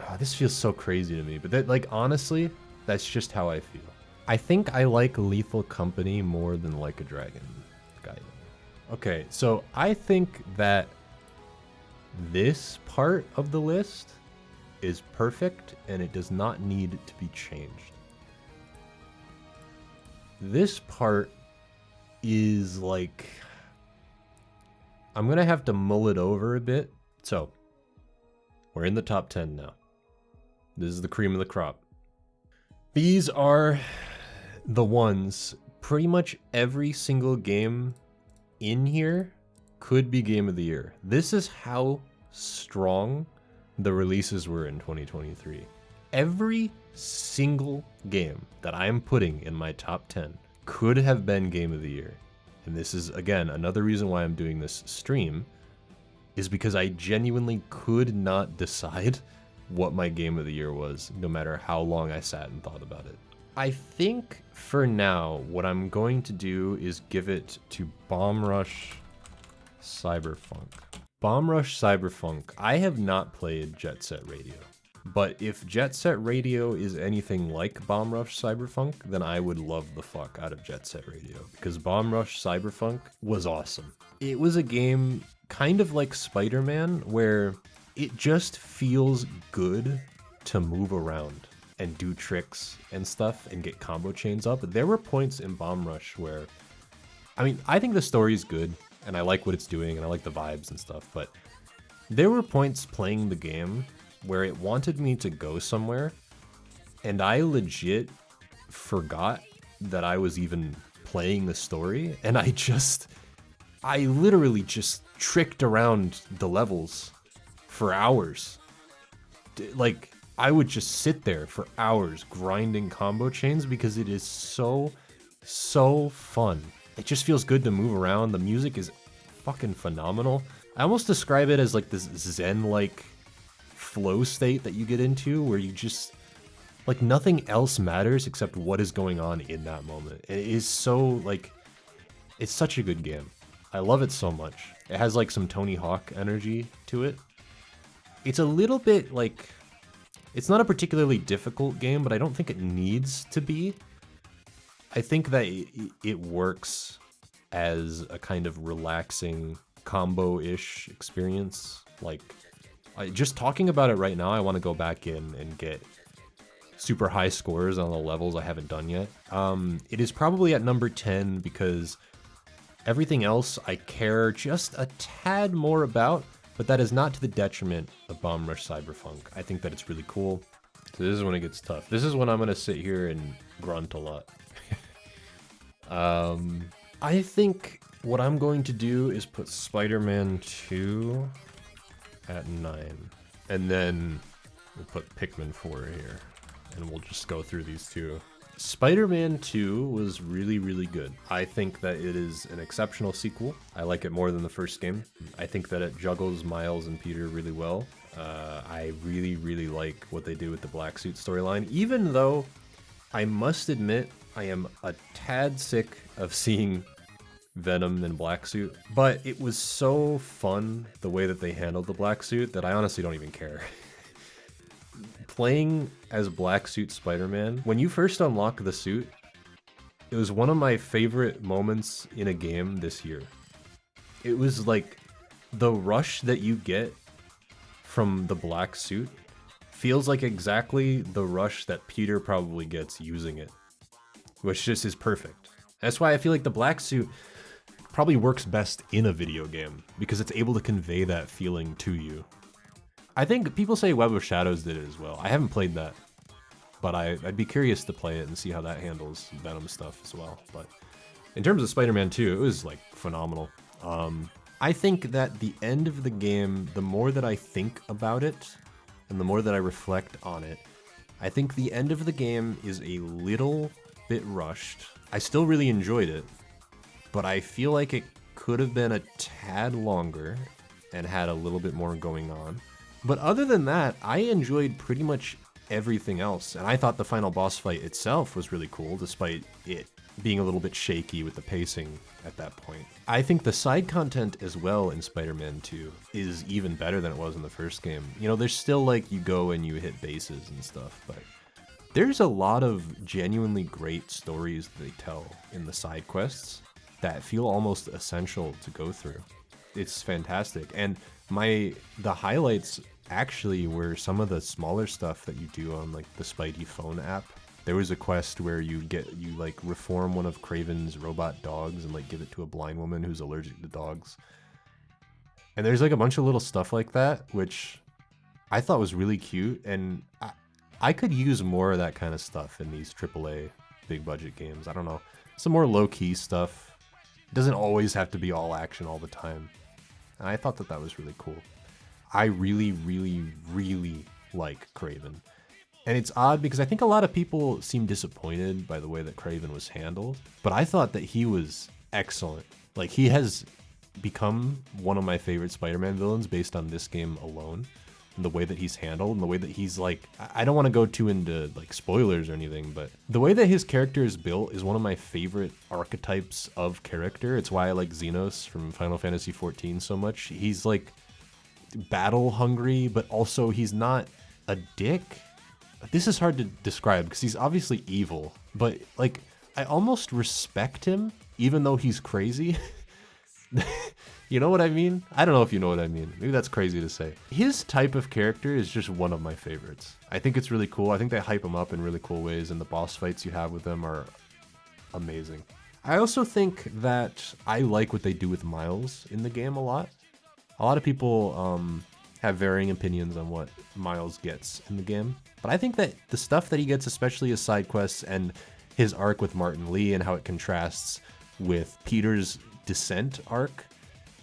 Oh, this feels so crazy to me, but that, like, honestly, that's just how I feel. I think I like Lethal Company more than Like a Dragon Gaiden. Okay, so I think that this part of the list is perfect, and it does not need to be changed. This part is like, I'm gonna have to mull it over a bit. So, we're in the top 10 now. This is the cream of the crop. These are the ones, pretty much every single game in here could be Game of the Year. This is how strong the releases were in 2023. Every single game that I am putting in my top 10 could have been Game of the Year. And this is, again, another reason why I'm doing this stream, is because I genuinely could not decide what my Game of the Year was, no matter how long I sat and thought about it. I think for now, what I'm going to do is give it to Bomb Rush Cyberfunk. Bomb Rush Cyberfunk, I have not played Jet Set Radio. But if Jet Set Radio is anything like Bomb Rush Cyberfunk, then I would love the fuck out of Jet Set Radio, because Bomb Rush Cyberfunk was awesome. It was a game kind of like Spider-Man, where it just feels good to move around and do tricks and stuff and get combo chains up. There were points in Bomb Rush where, I mean, I think the story's good, and I like what it's doing, and I like the vibes and stuff, but there were points playing the game where it wanted me to go somewhere, and I legit forgot that I was even playing the story, and I literally just tricked around the levels for hours. Like, I would just sit there for hours grinding combo chains because it is so fun. It just feels good to move around. The music is fucking phenomenal. I almost describe it as like this zen-like flow state that you get into where you just, like, nothing else matters except what is going on in that moment. It is so, like, it's such a good game. I love it so much. It has like some Tony Hawk energy to it. It's a little bit like, it's not a particularly difficult game, but I don't think it needs to be. I think that it works as a kind of relaxing combo-ish experience. Like, just talking about it right now, I want to go back in and get super high scores on the levels I haven't done yet. It is probably at number 10 because everything else I care just a tad more about, but that is not to the detriment of Bomb Rush Cyberpunk. I think that it's really cool. So this is when it gets tough. This is when I'm going to sit here and grunt a lot. I think what I'm going to do is put Spider-Man 2 at 9. And then we'll put Pikmin 4 here. And we'll just go through these two. Spider-Man 2 was really, really good. I think that it is an exceptional sequel. I like it more than the first game. I think that it juggles Miles and Peter really well. I really, really like what they do with the Black Suit storyline, even though I must admit I am a tad sick of seeing Venom in Black Suit, but it was so fun the way that they handled the Black Suit that I honestly don't even care. Playing as Black Suit Spider-Man, when you first unlock the suit, it was one of my favorite moments in a game this year. It was like the rush that you get from the black suit feels like exactly the rush that Peter probably gets using it, which just is perfect. That's why I feel like the black suit probably works best in a video game, because it's able to convey that feeling to you. I think people say Web of Shadows did it as well. I haven't played that, but I'd be curious to play it and see how that handles Venom stuff as well. But in terms of Spider-Man 2, it was like phenomenal. I think that the end of the game, the more that I think about it and the more that I reflect on it, I think the end of the game is a little bit rushed. I still really enjoyed it, but I feel like it could have been a tad longer and had a little bit more going on. But other than that, I enjoyed pretty much everything else, and I thought the final boss fight itself was really cool, despite it being a little bit shaky with the pacing at that point. I think the side content as well in Spider-Man 2 is even better than it was in the first game. You know, there's still like you go and you hit bases and stuff, but there's a lot of genuinely great stories they tell in the side quests that feel almost essential to go through. It's fantastic. And the highlights actually were some of the smaller stuff that you do on like the Spidey phone app. There was a quest where you like reform one of Kraven's robot dogs and like give it to a blind woman who's allergic to dogs. And there's like a bunch of little stuff like that, which I thought was really cute. And I could use more of that kind of stuff in these AAA big budget games. I don't know. Some more low key stuff. It doesn't always have to be all action all the time. And I thought that was really cool. I really, really, really like Kraven. And it's odd because I think a lot of people seem disappointed by the way that Kraven was handled, but I thought that he was excellent. Like, he has become one of my favorite Spider-Man villains based on this game alone. And the way that he's handled and the way that he's like, I don't want to go too into like spoilers or anything, but the way that his character is built is one of my favorite archetypes of character. It's why I like Xenos from Final Fantasy XIV so much. He's like battle hungry, but also he's not a dick. This is hard to describe because he's obviously evil, but like I almost respect him even though he's crazy. You know what I mean? I don't know if you know what I mean. Maybe that's crazy to say. His type of character is just one of my favorites. I think it's really cool. I think they hype him up in really cool ways, and the boss fights you have with him are amazing. I also think that I like what they do with Miles in the game a lot. A lot of people have varying opinions on what Miles gets in the game, but I think that the stuff that he gets, especially his side quests and his arc with Martin Lee and how it contrasts with Peter's descent arc.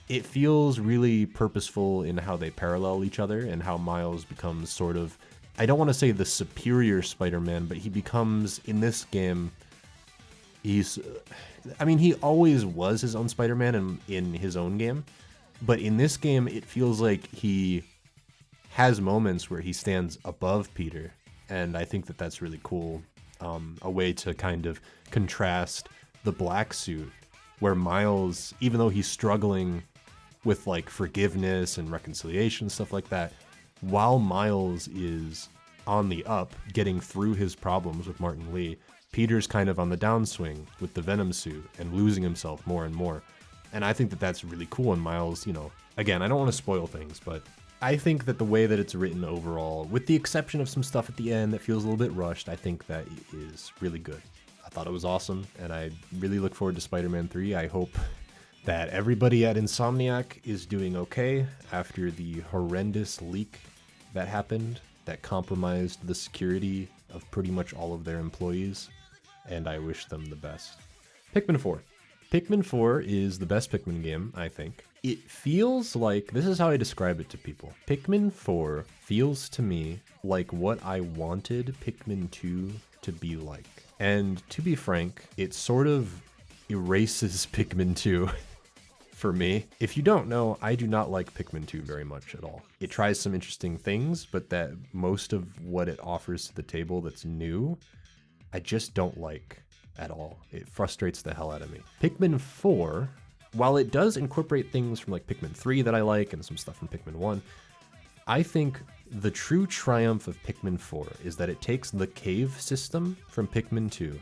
It feels really purposeful in how they parallel each other and how Miles becomes sort of, I don't want to say the superior Spider-Man, but he becomes, in this game, he always was his own Spider-Man in his own game, but in this game, it feels like he has moments where he stands above Peter, and I think that that's really cool. A way to kind of contrast the black suit, where Miles, even though he's struggling with like forgiveness and reconciliation, stuff like that, while Miles is on the up, getting through his problems with Martin Lee, Peter's kind of on the downswing with the Venom suit and losing himself more and more. And I think that that's really cool. And Miles, again, I don't want to spoil things, but I think that the way that it's written overall, with the exception of some stuff at the end that feels a little bit rushed, I think that it is really good. I thought it was awesome, and I really look forward to Spider-Man 3. I hope that everybody at Insomniac is doing okay after the horrendous leak that happened that compromised the security of pretty much all of their employees, and I wish them the best. Pikmin 4. Pikmin 4 is the best Pikmin game, I think. It feels like, this is how I describe it to people. Pikmin 4 feels to me like what I wanted Pikmin 2 to be like. And to be frank, it sort of erases Pikmin 2 for me. If you don't know, I do not like Pikmin 2 very much at all. It tries some interesting things, but that most of what it offers to the table that's new, I just don't like at all. It frustrates the hell out of me. Pikmin 4, while it does incorporate things from like Pikmin 3 that I like and some stuff from Pikmin 1, I think the true triumph of Pikmin 4 is that it takes the cave system from Pikmin 2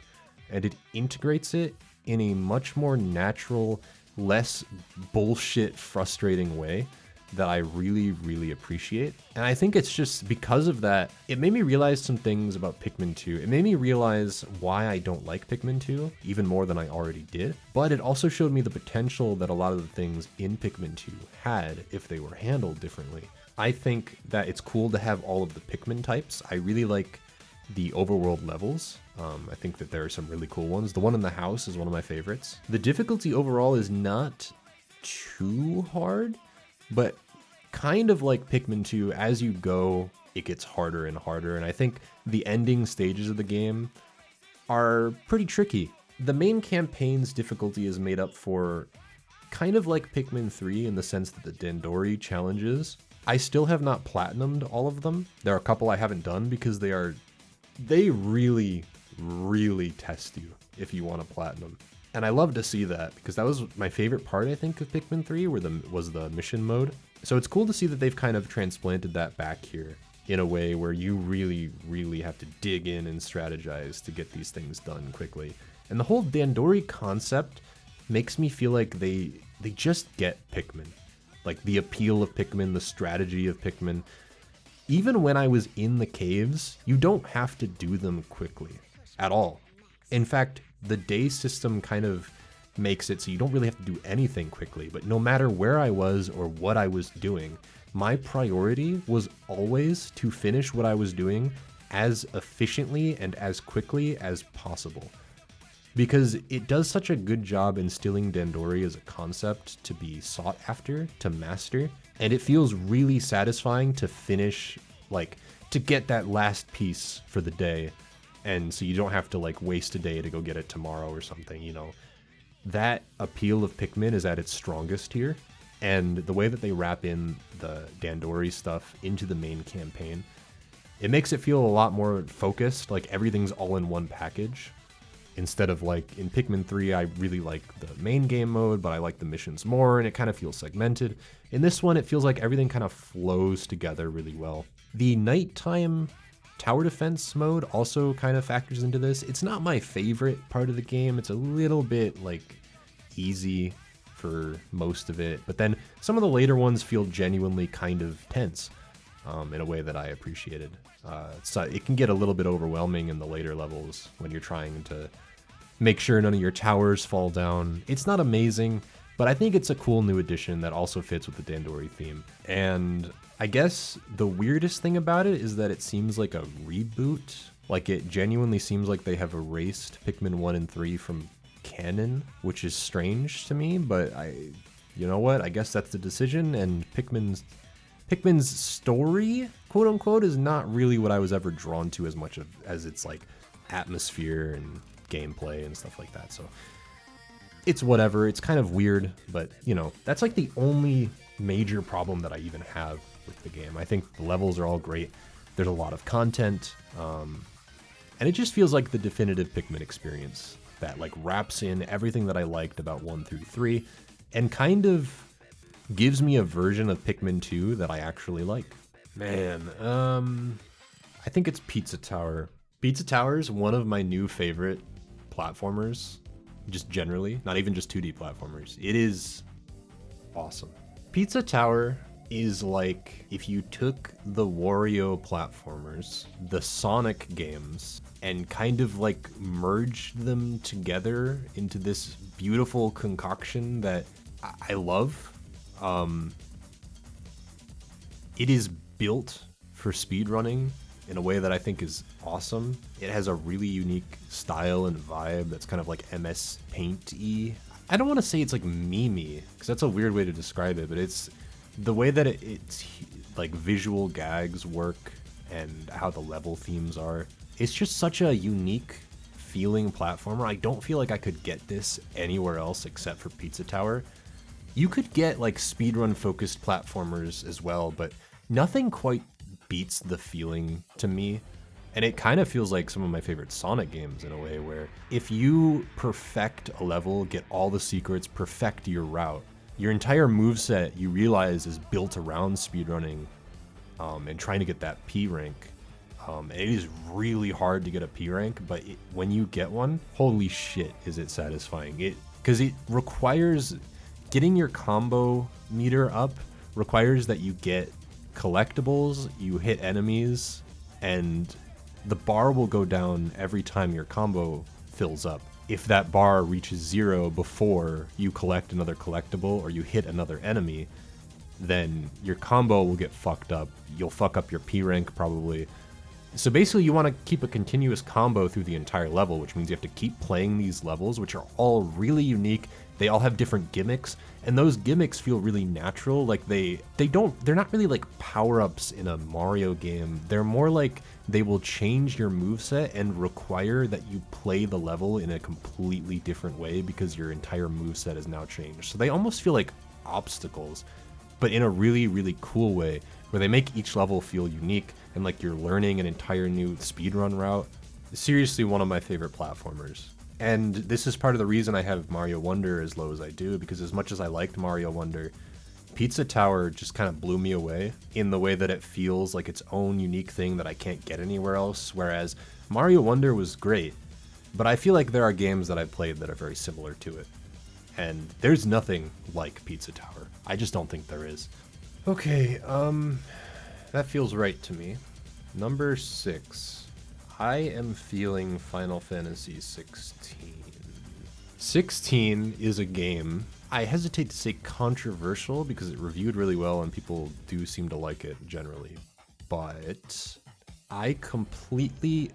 and it integrates it in a much more natural, less bullshit, frustrating way that I really, really appreciate. And I think it's just because of that, it made me realize some things about Pikmin 2. It made me realize why I don't like Pikmin 2, even more than I already did. But it also showed me the potential that a lot of the things in Pikmin 2 had if they were handled differently. I think that it's cool to have all of the Pikmin types. I really like the overworld levels. I think that there are some really cool ones. The one in the house is one of my favorites. The difficulty overall is not too hard, but kind of like Pikmin 2, as you go, it gets harder and harder. And I think the ending stages of the game are pretty tricky. The main campaign's difficulty is made up for kind of like Pikmin 3 in the sense that the Dandori challenges, I still have not platinumed all of them. There are a couple I haven't done because they really, really test you if you want to platinum. And I love to see that because that was my favorite part, I think, of Pikmin 3 was the mission mode. So it's cool to see that they've kind of transplanted that back here in a way where you really, really have to dig in and strategize to get these things done quickly. And the whole Dandori concept makes me feel like they just get Pikmin. Like the appeal of Pikmin, the strategy of Pikmin. Even when I was in the caves, you don't have to do them quickly at all. In fact, the day system kind of makes it so you don't really have to do anything quickly, but no matter where I was or what I was doing, my priority was always to finish what I was doing as efficiently and as quickly as possible. Because it does such a good job instilling Dandori as a concept to be sought after, to master, and it feels really satisfying to finish, like, to get that last piece for the day, and so you don't have to, like, waste a day to go get it tomorrow or something, you know. That appeal of Pikmin is at its strongest here, and the way that they wrap in the Dandori stuff into the main campaign, it makes it feel a lot more focused, like everything's all in one package. Instead of like in Pikmin 3, I really like the main game mode, but I like the missions more and it kind of feels segmented. In this one, it feels like everything kind of flows together really well. The nighttime tower defense mode also kind of factors into this. It's not my favorite part of the game. It's a little bit like easy for most of it, but then some of the later ones feel genuinely kind of tense in a way that I appreciated. So it can get a little bit overwhelming in the later levels when you're trying to make sure none of your towers fall down. It's not amazing, but I think it's a cool new addition that also fits with the Dandori theme. And I guess the weirdest thing about it is that it seems like a reboot Like, it genuinely seems like they have erased Pikmin 1 and 3 from canon, which is strange to me, but you know what? I guess that's the decision, and Pikmin's story, quote unquote, is not really what I was ever drawn to as much as its like atmosphere and gameplay and stuff like that. So it's whatever. It's kind of weird, but you know, that's like the only major problem that I even have with the game. I think the levels are all great. There's a lot of content, and it just feels like the definitive Pikmin experience that like wraps in everything that I liked about 1 through 3 and kind of gives me a version of Pikmin 2 that I actually like. Man, I think it's Pizza Tower. Pizza Tower is one of my new favorite platformers, just generally, not even just 2D platformers. It is awesome. Pizza Tower is like if you took the Wario platformers, the Sonic games, and kind of like merged them together into this beautiful concoction that I love. It is built for speedrunning in a way that I think is awesome. It has a really unique style and vibe that's kind of like MS Paint-y. I don't want to say it's like meme-y, because that's a weird way to describe it, but it's the way that it's like visual gags work and how the level themes are. It's just such a unique feeling platformer. I don't feel like I could get this anywhere else except for Pizza Tower. You could get like speedrun focused platformers as well, but nothing quite beats the feeling to me. And it kind of feels like some of my favorite Sonic games in a way where if you perfect a level, get all the secrets, perfect your route, your entire moveset you realize is built around speedrunning and trying to get that P rank. And it is really hard to get a P rank, but when you get one, holy shit, is it satisfying. Because it requires getting your combo meter up, requires that you get collectibles, you hit enemies, and the bar will go down every time your combo fills up. If that bar reaches 0 before you collect another collectible or you hit another enemy, then your combo will get fucked up. You'll fuck up your P rank probably. So basically you want to keep a continuous combo through the entire level, which means you have to keep playing these levels, which are all really unique. They all have different gimmicks, and those gimmicks feel really natural. Like they're not really like power-ups in a Mario game. They're more like they will change your moveset and require that you play the level in a completely different way because your entire moveset is now changed. So they almost feel like obstacles, but in a really, really cool way, where they make each level feel unique and like you're learning an entire new speedrun route. Seriously, one of my favorite platformers. And this is part of the reason I have Mario Wonder as low as I do, because as much as I liked Mario Wonder, Pizza Tower just kind of blew me away in the way that it feels like its own unique thing that I can't get anywhere else, whereas Mario Wonder was great, but I feel like there are games that I've played that are very similar to it, and there's nothing like Pizza Tower. I just don't think there is. Okay, that feels right to me. Number 6. I am feeling Final Fantasy 16. 16 is a game, I hesitate to say controversial because it reviewed really well and people do seem to like it generally, but I completely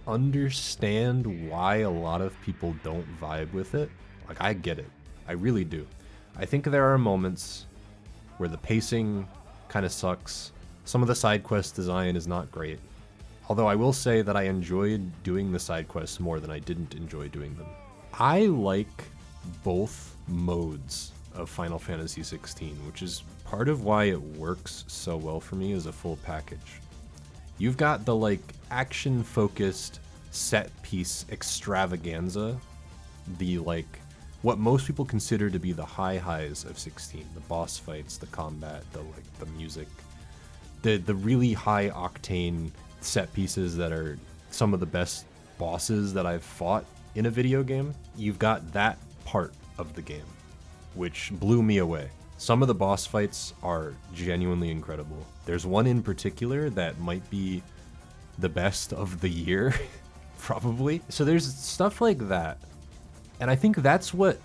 understand why a lot of people don't vibe with it. Like, I get it. I really do. I think there are moments where the pacing kind of sucks. Some of the side quest design is not great. Although I will say that I enjoyed doing the side quests more than I didn't enjoy doing them. I like both modes of Final Fantasy 16, which is part of why it works so well for me as a full package. You've got the like action-focused set piece extravaganza, the like what most people consider to be the highs of 16, the boss fights, the combat, the music, the really high octane set pieces that are some of the best bosses that I've fought in a video game. You've got that part of the game, which blew me away. Some of the boss fights are genuinely incredible. There's one in particular that might be the best of the year, probably. So there's stuff like that. And I think that's what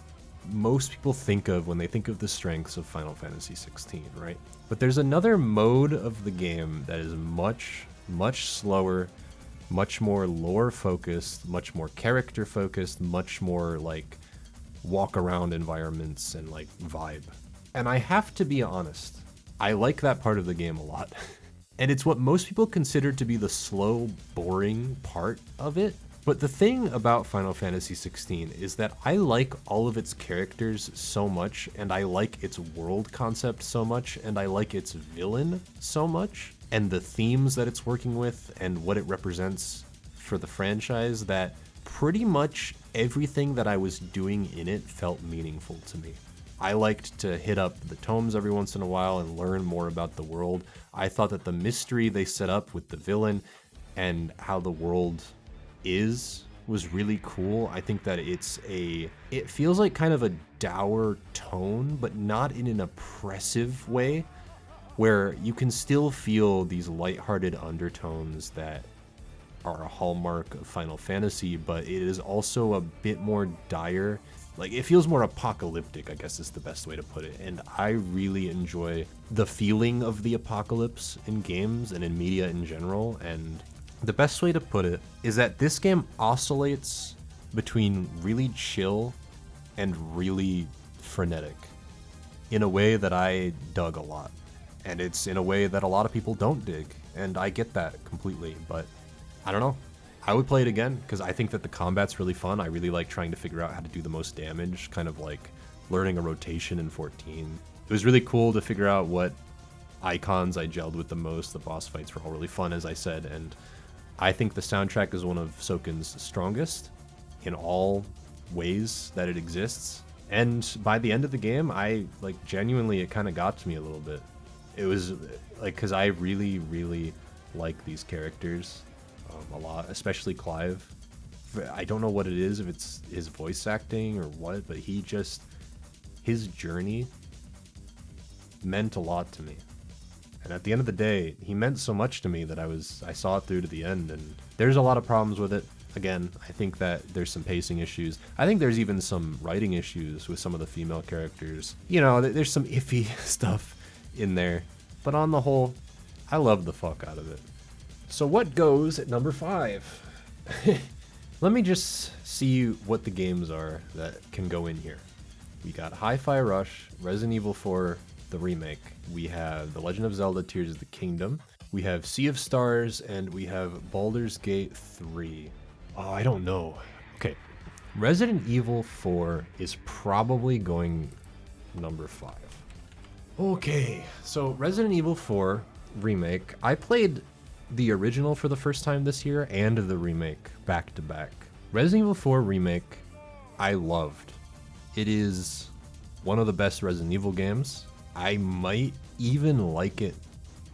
most people think of when they think of the strengths of Final Fantasy 16, right? But there's another mode of the game that is much slower, much more lore focused, much more character focused, much more like walk around environments and like vibe. And I have to be honest, I like that part of the game a lot. And it's what most people consider to be the slow, boring part of it. But the thing about Final Fantasy XVI is that I like all of its characters so much, and I like its world concept so much, and I like its villain so much, and the themes that it's working with, and what it represents for the franchise, that pretty much everything that I was doing in it felt meaningful to me. I liked to hit up the tomes every once in a while and learn more about the world. I thought that the mystery they set up with the villain and how the world was really cool. I think that it feels like kind of a dour tone, but not in an oppressive way, where you can still feel these lighthearted undertones that are a hallmark of Final Fantasy, but it is also a bit more dire. Like, it feels more apocalyptic, I guess is the best way to put it. And I really enjoy the feeling of the apocalypse in games and in media in general. And the best way to put it is that this game oscillates between really chill and really frenetic in a way that I dug a lot. And it's in a way that a lot of people don't dig. And I get that completely, but I don't know. I would play it again because I think that the combat's really fun. I really like trying to figure out how to do the most damage, kind of like learning a rotation in 14. It was really cool to figure out what icons I gelled with the most. The boss fights were all really fun, as I said, and I think the soundtrack is one of Soken's strongest in all ways that it exists. And by the end of the game, I like genuinely, it kind of got to me a little bit. It was like, because I really, really like these characters a lot, especially Clive. I don't know what it is, if it's his voice acting or what, but his journey meant a lot to me. And at the end of the day, he meant so much to me that I saw it through to the end, and there's a lot of problems with it. Again, I think that there's some pacing issues. I think there's even some writing issues with some of the female characters. You know, there's some iffy stuff in there. But on the whole, I love the fuck out of it. So what goes at number 5? Let me just see what the games are that can go in here. We got Hi-Fi Rush, Resident Evil 4, the remake. We have The Legend of Zelda Tears of the Kingdom. We have Sea of Stars, and we have Baldur's Gate 3. Oh, I don't know. Okay. Resident Evil 4 is probably going number 5. Okay, so Resident Evil 4 remake. I played the original for the first time this year and the remake back to back. Resident Evil 4 remake, I loved. It is one of the best Resident Evil games. I might even like it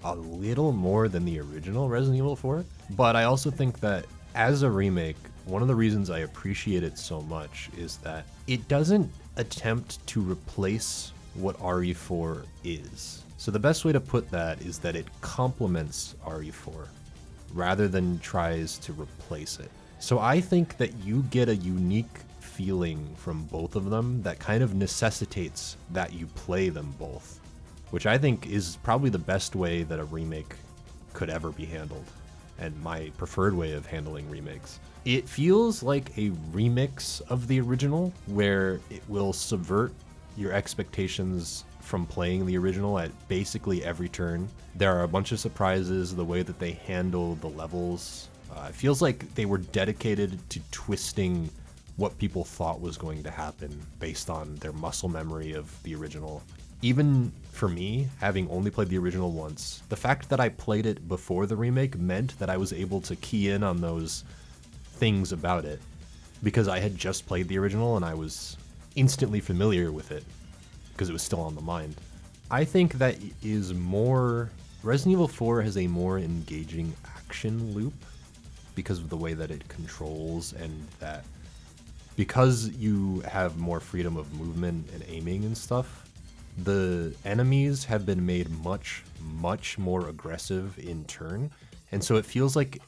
a little more than the original Resident Evil 4, but I also think that as a remake, one of the reasons I appreciate it so much is that it doesn't attempt to replace what RE4 is. So the best way to put that is that it complements RE4 rather than tries to replace it. So I think that you get a unique feeling from both of them that kind of necessitates that you play them both, which I think is probably the best way that a remake could ever be handled, and my preferred way of handling remakes. It feels like a remix of the original, where it will subvert your expectations from playing the original at basically every turn. There are a bunch of surprises, the way that they handle the levels. It feels like they were dedicated to twisting what people thought was going to happen based on their muscle memory of the original. Even for me, having only played the original once, the fact that I played it before the remake meant that I was able to key in on those things about it, because I had just played the original and I was instantly familiar with it because it was still on the mind. I think that is more... Resident Evil 4 has a more engaging action loop because of the way that it controls, and that because you have more freedom of movement and aiming and stuff, the enemies have been made much, much more aggressive in turn. And so it feels like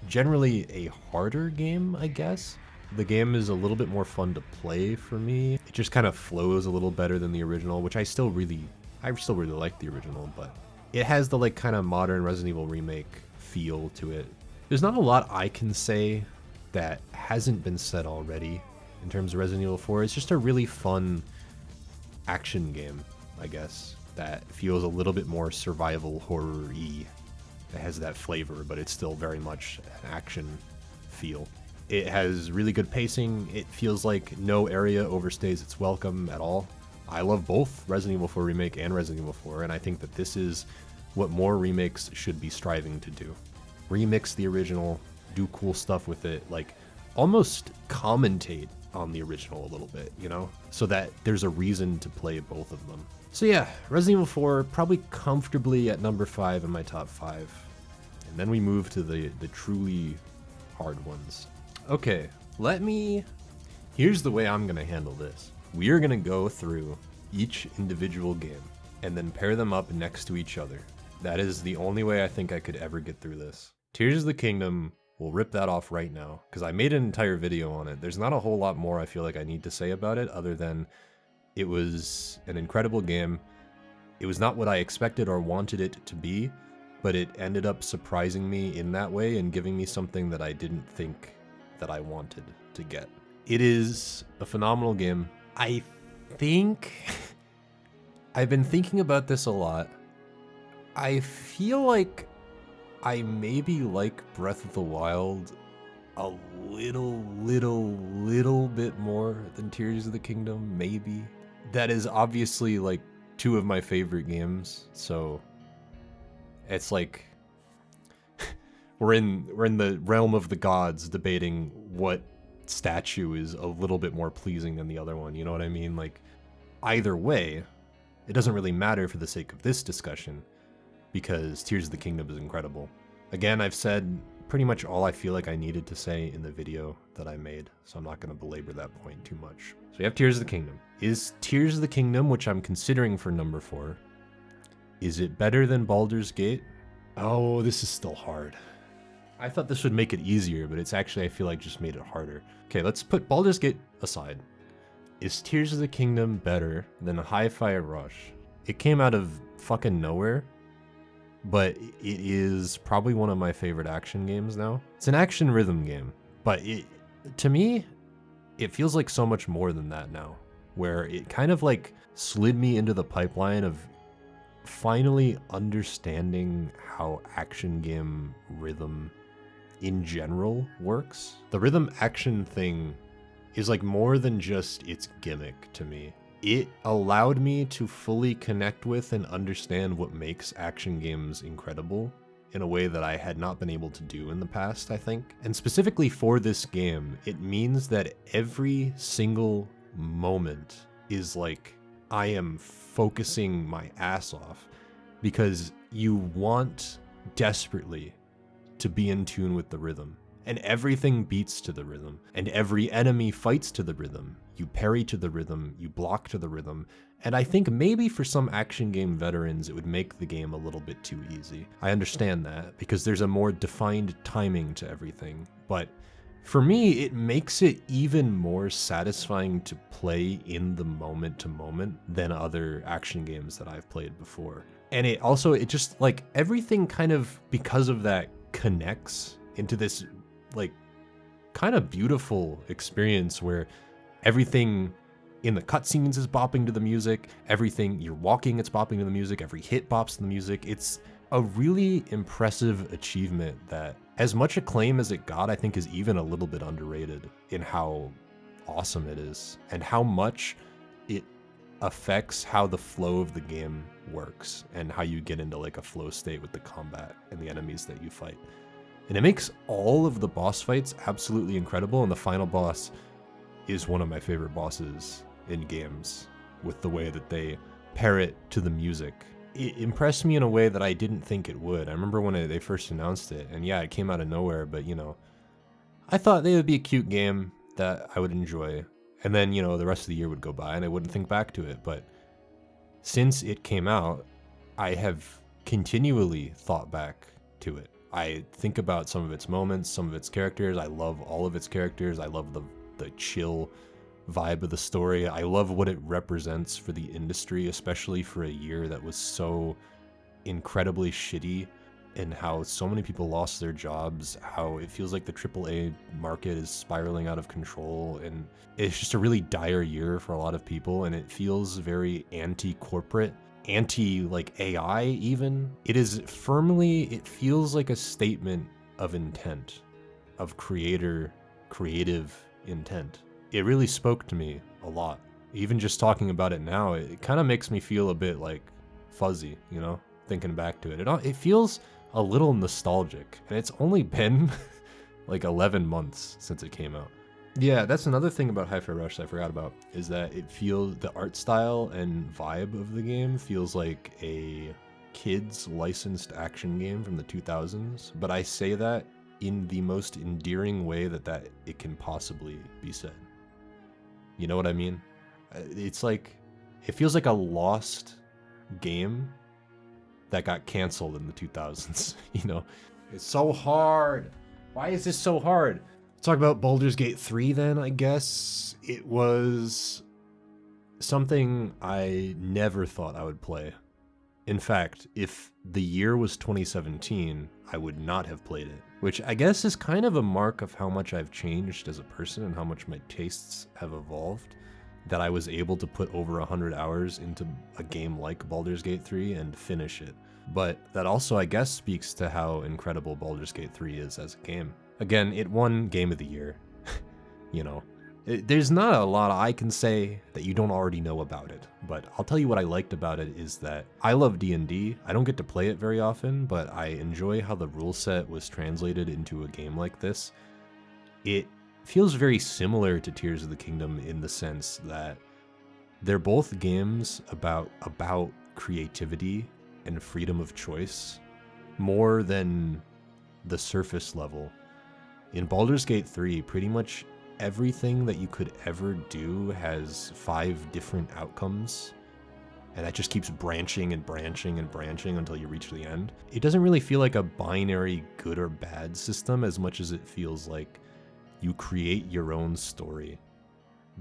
generally a harder game, I guess. The game is a little bit more fun to play for me. It just kind of flows a little better than the original, which I still really like the original, but it has the like kind of modern Resident Evil remake feel to it. There's not a lot I can say that hasn't been said already in terms of Resident Evil 4. It's just a really fun action game, I guess, that feels a little bit more survival horror-y. It has that flavor, but it's still very much an action feel. It has really good pacing. It feels like no area overstays its welcome at all. I love both Resident Evil 4 Remake and Resident Evil 4, and I think that this is what more remakes should be striving to do. Remix the original, do cool stuff with it, like almost commentate on the original a little bit, you know? So that there's a reason to play both of them. So yeah, Resident Evil 4 probably comfortably at number 5 in my top 5. And then we move to the truly hard ones. Okay, here's the way I'm gonna handle this. We are gonna go through each individual game and then pair them up next to each other. That is the only way I think I could ever get through this. Tears of the Kingdom, we'll rip that off right now, because I made an entire video on it. There's not a whole lot more I feel like I need to say about it, other than it was an incredible game. It was not what I expected or wanted it to be, but it ended up surprising me in that way and giving me something that I didn't think that I wanted to get. It is a phenomenal game. I think I've been thinking about this a lot. I feel like I maybe like Breath of the Wild a little bit more than Tears of the Kingdom, maybe. That is obviously like two of my favorite games, so it's like we're in the realm of the gods debating what statue is a little bit more pleasing than the other one, you know what I mean? Like, either way, it doesn't really matter for the sake of this discussion, because Tears of the Kingdom is incredible. Again, I've said pretty much all I feel like I needed to say in the video that I made, so I'm not going to belabor that point too much. So we have Tears of the Kingdom. Is Tears of the Kingdom, which I'm considering for number 4, is it better than Baldur's Gate? Oh, this is still hard. I thought this would make it easier, but it's actually, I feel like, just made it harder. Okay, let's put Baldur's Gate aside. Is Tears of the Kingdom better than Hi-Fi Rush? It came out of fucking nowhere, but it is probably one of my favorite action games now. It's an action rhythm game, but to me, it feels like so much more than that now, where it kind of like slid me into the pipeline of finally understanding how action game rhythm in general works. The rhythm action thing is like more than just its gimmick to me. It allowed me to fully connect with and understand what makes action games incredible in a way that I had not been able to do in the past, I think. And specifically for this game, it means that every single moment is like I am focusing my ass off, because you want desperately to be in tune with the rhythm. And everything beats to the rhythm, and every enemy fights to the rhythm. You parry to the rhythm, you block to the rhythm, and I think maybe for some action game veterans it would make the game a little bit too easy. I understand that, because there's a more defined timing to everything, but for me it makes it even more satisfying to play in the moment to moment than other action games that I've played before. And it just like everything kind of, because of that, connects into this like kind of beautiful experience where everything in the cutscenes is bopping to the music, everything you're walking, it's bopping to the music, every hit bops to the music. It's a really impressive achievement that, as much acclaim as it got, I think is even a little bit underrated in how awesome it is and how much it affects how the flow of the game works and how you get into like a flow state with the combat and the enemies that you fight. And it makes all of the boss fights absolutely incredible, and the final boss is one of my favorite bosses in games with the way that they pair it to the music. It impressed me in a way that I didn't think it would. I remember when they first announced it, and yeah, it came out of nowhere, but you know, I thought they would be a cute game that I would enjoy. And then, you know, the rest of the year would go by and I wouldn't think back to it. But since it came out, I have continually thought back to it. I think about some of its moments, some of its characters. I love all of its characters. I love the chill vibe of the story. I love what it represents for the industry, especially for a year that was so incredibly shitty and how so many people lost their jobs, how it feels like the AAA market is spiraling out of control, and it's just a really dire year for a lot of people, and it feels very anti-corporate, anti-like AI even. It feels like a statement of intent, of creative intent. It really spoke to me a lot. Even just talking about it now, it kind of makes me feel a bit like fuzzy, you know, thinking back to it. It feels a little nostalgic, and it's only been like 11 months since it came out. Yeah, that's another thing about Hi-Fi Rush I forgot about, is that the art style and vibe of the game feels like a kids licensed action game from the 2000s, but I say that in the most endearing way that it can possibly be said. You know what I mean? It's like, it feels like a lost game that got canceled in the 2000s, you know? It's so hard. Why is this so hard? Talk about Baldur's Gate 3 then, I guess. It was something I never thought I would play. In fact, if the year was 2017, I would not have played it, which I guess is kind of a mark of how much I've changed as a person and how much my tastes have evolved, that I was able to put over 100 hours into a game like Baldur's Gate 3 and finish it. But that also, I guess, speaks to how incredible Baldur's Gate 3 is as a game. Again, it won Game of the Year. You know, there's not a lot I can say that you don't already know about it, but I'll tell you what I liked about it is that I love D&D. I don't get to play it very often, but I enjoy how the rule set was translated into a game like this. It feels very similar to Tears of the Kingdom in the sense that they're both games about creativity and freedom of choice more than the surface level. In Baldur's Gate 3, pretty much everything that you could ever do has 5 different outcomes, and that just keeps branching and branching and branching until you reach the end. It doesn't really feel like a binary good or bad system as much as it feels like you create your own story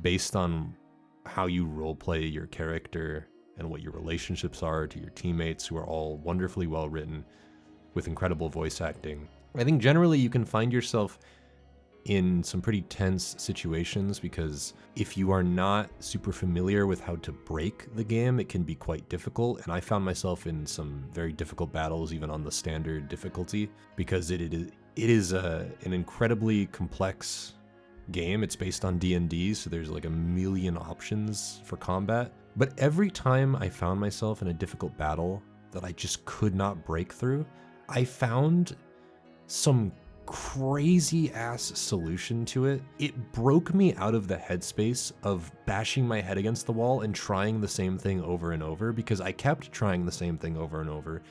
based on how you roleplay your character and what your relationships are to your teammates, who are all wonderfully well written with incredible voice acting. I think generally you can find yourself in some pretty tense situations because if you are not super familiar with how to break the game, it can be quite difficult. And I found myself in some very difficult battles, even on the standard difficulty, because it is an incredibly complex game. It's based on D&D, so there's like a million options for combat. But every time I found myself in a difficult battle that I just could not break through, I found some crazy ass solution to it. It broke me out of the headspace of bashing my head against the wall and trying the same thing over and over, because I kept trying the same thing over and over.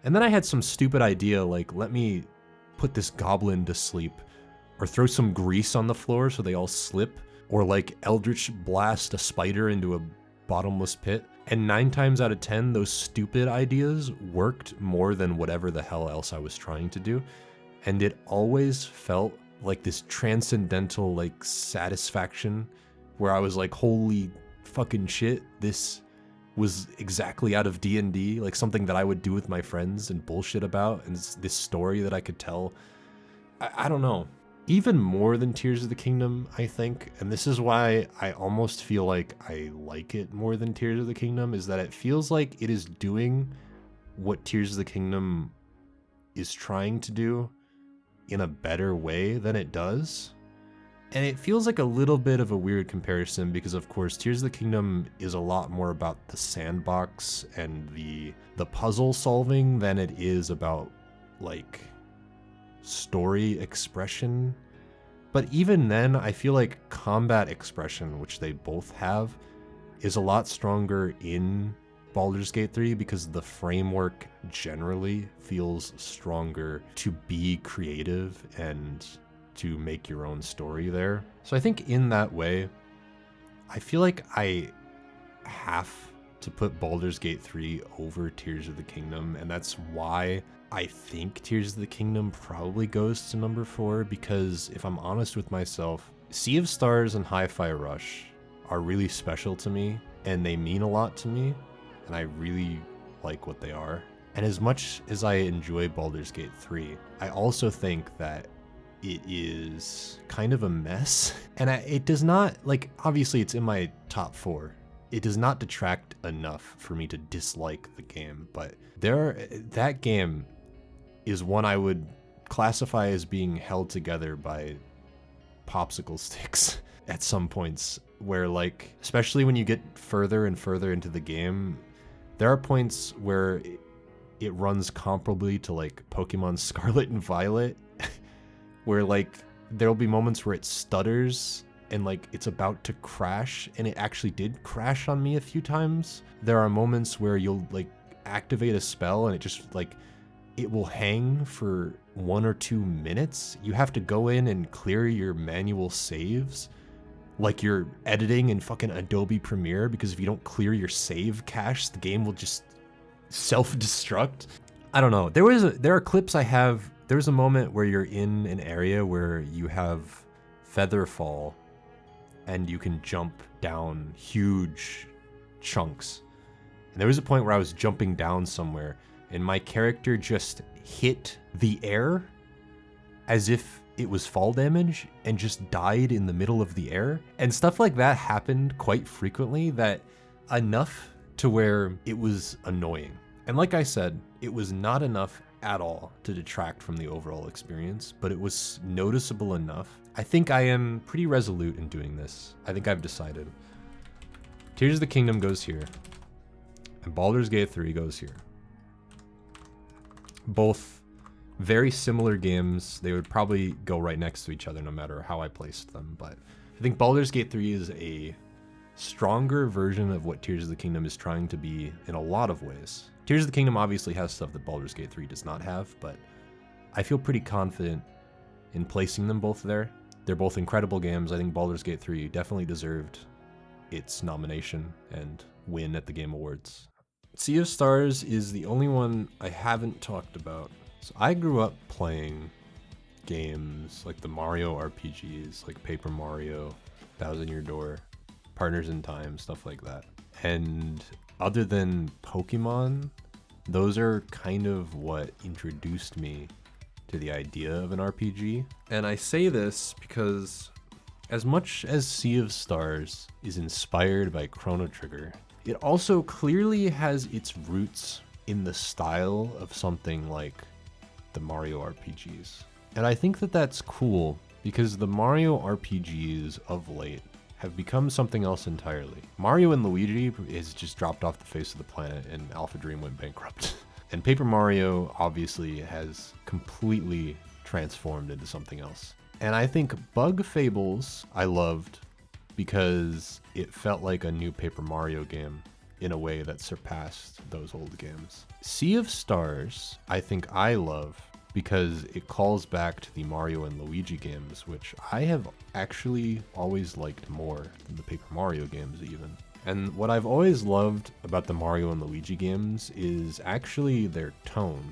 And then I had some stupid idea like, let me put this goblin to sleep, or throw some grease on the floor so they all slip, or like Eldritch blast a spider into a bottomless pit. And 9 times out of 10, those stupid ideas worked more than whatever the hell else I was trying to do. And it always felt like this transcendental like satisfaction where I was like, holy fucking shit, this was exactly out of D&D, like something that I would do with my friends and bullshit about, and this story that I could tell. I don't know. Even more than Tears of the Kingdom, I think, and this is why I almost feel like I like it more than Tears of the Kingdom, is that it feels like it is doing what Tears of the Kingdom is trying to do in a better way than it does. And it feels like a little bit of a weird comparison because, of course, Tears of the Kingdom is a lot more about the sandbox and the puzzle solving than it is about, like, story expression. But even then, I feel like combat expression, which they both have, is a lot stronger in Baldur's Gate 3 because the framework generally feels stronger to be creative and to make your own story there. So I think in that way, I feel like I have to put Baldur's Gate 3 over Tears of the Kingdom, and that's why I think Tears of the Kingdom probably goes to number 4, because if I'm honest with myself, Sea of Stars and Hi-Fi Rush are really special to me, and they mean a lot to me, and I really like what they are. And as much as I enjoy Baldur's Gate 3, I also think that it is kind of a mess. And it does not, like, obviously it's in my top 4. It does not detract enough for me to dislike the game, but that game is one I would classify as being held together by popsicle sticks at some points, where, like, especially when you get further and further into the game, there are points where it runs comparably to like Pokemon Scarlet and Violet, where like there'll be moments where it stutters and like it's about to crash, and it actually did crash on me a few times. There are moments where you'll like activate a spell and it just like it will hang for 1 or 2 minutes. You have to go in and clear your manual saves like you're editing in fucking Adobe Premiere, because if you don't clear your save cache, the game will just self-destruct. I don't know. There are clips I have. There's a moment where you're in an area where you have Featherfall and you can jump down huge chunks. And there was a point where I was jumping down somewhere and my character just hit the air as if it was fall damage and just died in the middle of the air. And stuff like that happened quite frequently, that enough to where it was annoying. And like I said, it was not enough at all to detract from the overall experience, but it was noticeable enough. I think I am pretty resolute in doing this. I think I've decided. Tears of the Kingdom goes here, and Baldur's Gate 3 goes here. Both very similar games. They would probably go right next to each other no matter how I placed them, but I think Baldur's Gate 3 is a stronger version of what Tears of the Kingdom is trying to be in a lot of ways. Tears of the Kingdom obviously has stuff that Baldur's Gate 3 does not have, but I feel pretty confident in placing them both there. They're both incredible games. I think Baldur's Gate 3 definitely deserved its nomination and win at the Game Awards. Sea of Stars is the only one I haven't talked about. So I grew up playing games like the Mario RPGs, like Paper Mario, Thousand Year Door, Partners in Time, stuff like that. And other than Pokemon, those are kind of what introduced me to the idea of an RPG. And I say this because as much as Sea of Stars is inspired by Chrono Trigger, it also clearly has its roots in the style of something like the Mario RPGs. And I think that that's cool because the Mario RPGs of late have become something else entirely. Mario and Luigi is just dropped off the face of the planet and Alpha Dream went bankrupt. And Paper Mario obviously has completely transformed into something else. And I think Bug Fables I loved because it felt like a new Paper Mario game in a way that surpassed those old games. Sea of Stars I think I love because it calls back to the Mario and Luigi games, which I have actually always liked more than the Paper Mario games even. And what I've always loved about the Mario and Luigi games is actually their tone.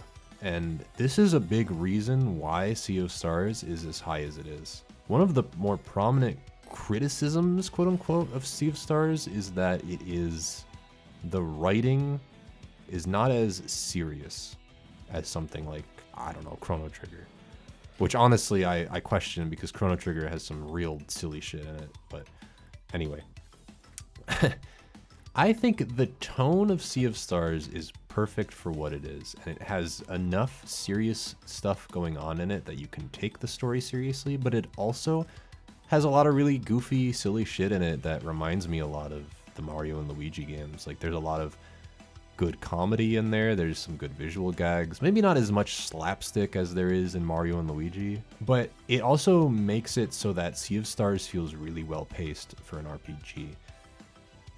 And this is a big reason why Sea of Stars is as high as it is. One of the more prominent criticisms, quote unquote, of Sea of Stars is that the writing is not as serious as something like, I don't know, Chrono Trigger. Which honestly I question because Chrono Trigger has some real silly shit in it. But anyway. I think the tone of Sea of Stars is perfect for what it is, and it has enough serious stuff going on in it that you can take the story seriously, but it also has a lot of really goofy, silly shit in it that reminds me a lot of the Mario and Luigi games. Like, there's a lot of good comedy in there, there's some good visual gags, maybe not as much slapstick as there is in Mario and Luigi, but it also makes it so that Sea of Stars feels really well paced for an RPG.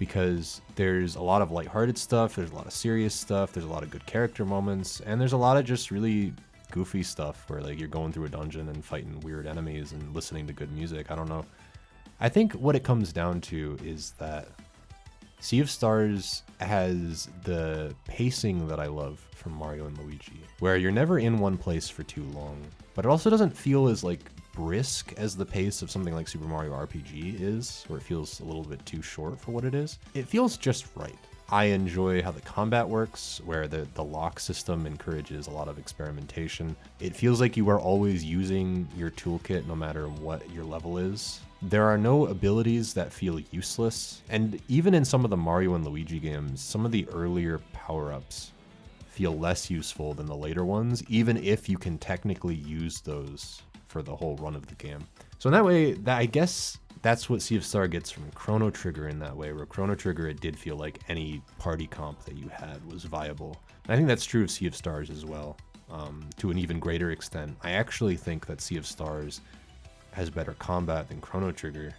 Because there's a lot of lighthearted stuff, there's a lot of serious stuff, there's a lot of good character moments, and there's a lot of just really goofy stuff where like you're going through a dungeon and fighting weird enemies and listening to good music. I don't know. I think what it comes down to is that Sea of Stars has the pacing that I love from Mario and Luigi, where you're never in one place for too long, but it also doesn't feel as like brisk as the pace of something like Super Mario RPG is, where it feels a little bit too short for what it is. It feels just right. I enjoy how the combat works, where the lock system encourages a lot of experimentation. It feels like you are always using your toolkit no matter what your level is. There are no abilities that feel useless, and even in some of the Mario and Luigi games, some of the earlier power-ups feel less useful than the later ones, even if you can technically use those for the whole run of the game. So in that way, I guess that's what Sea of Stars gets from Chrono Trigger in that way, where Chrono Trigger, it did feel like any party comp that you had was viable. And I think that's true of Sea of Stars as well, to an even greater extent. I actually think that Sea of Stars has better combat than Chrono Trigger,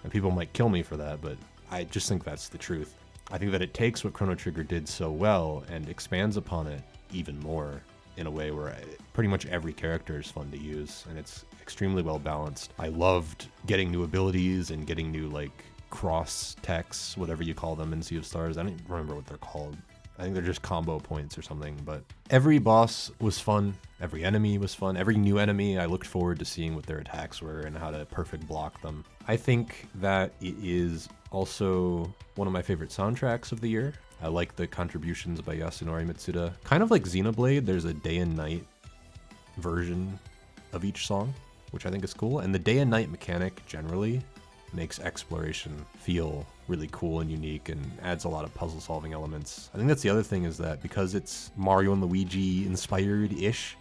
and people might kill me for that, but I just think that's the truth. I think that it takes what Chrono Trigger did so well and expands upon it even more in a way where pretty much every character is fun to use, and it's extremely well balanced. I loved getting new abilities and getting new, like, cross techs, whatever you call them in Sea of Stars. I don't remember what they're called. I think they're just combo points or something, but every boss was fun. Every enemy was fun. Every new enemy, I looked forward to seeing what their attacks were and how to perfect block them. I think that it is also one of my favorite soundtracks of the year. I like the contributions by Yasunori Mitsuda. Kind of like Xenoblade, there's a day and night version of each song, which I think is cool. And the day and night mechanic generally makes exploration feel really cool and unique and adds a lot of puzzle solving elements. I think that's the other thing, is that because it's Mario and Luigi inspired-ish,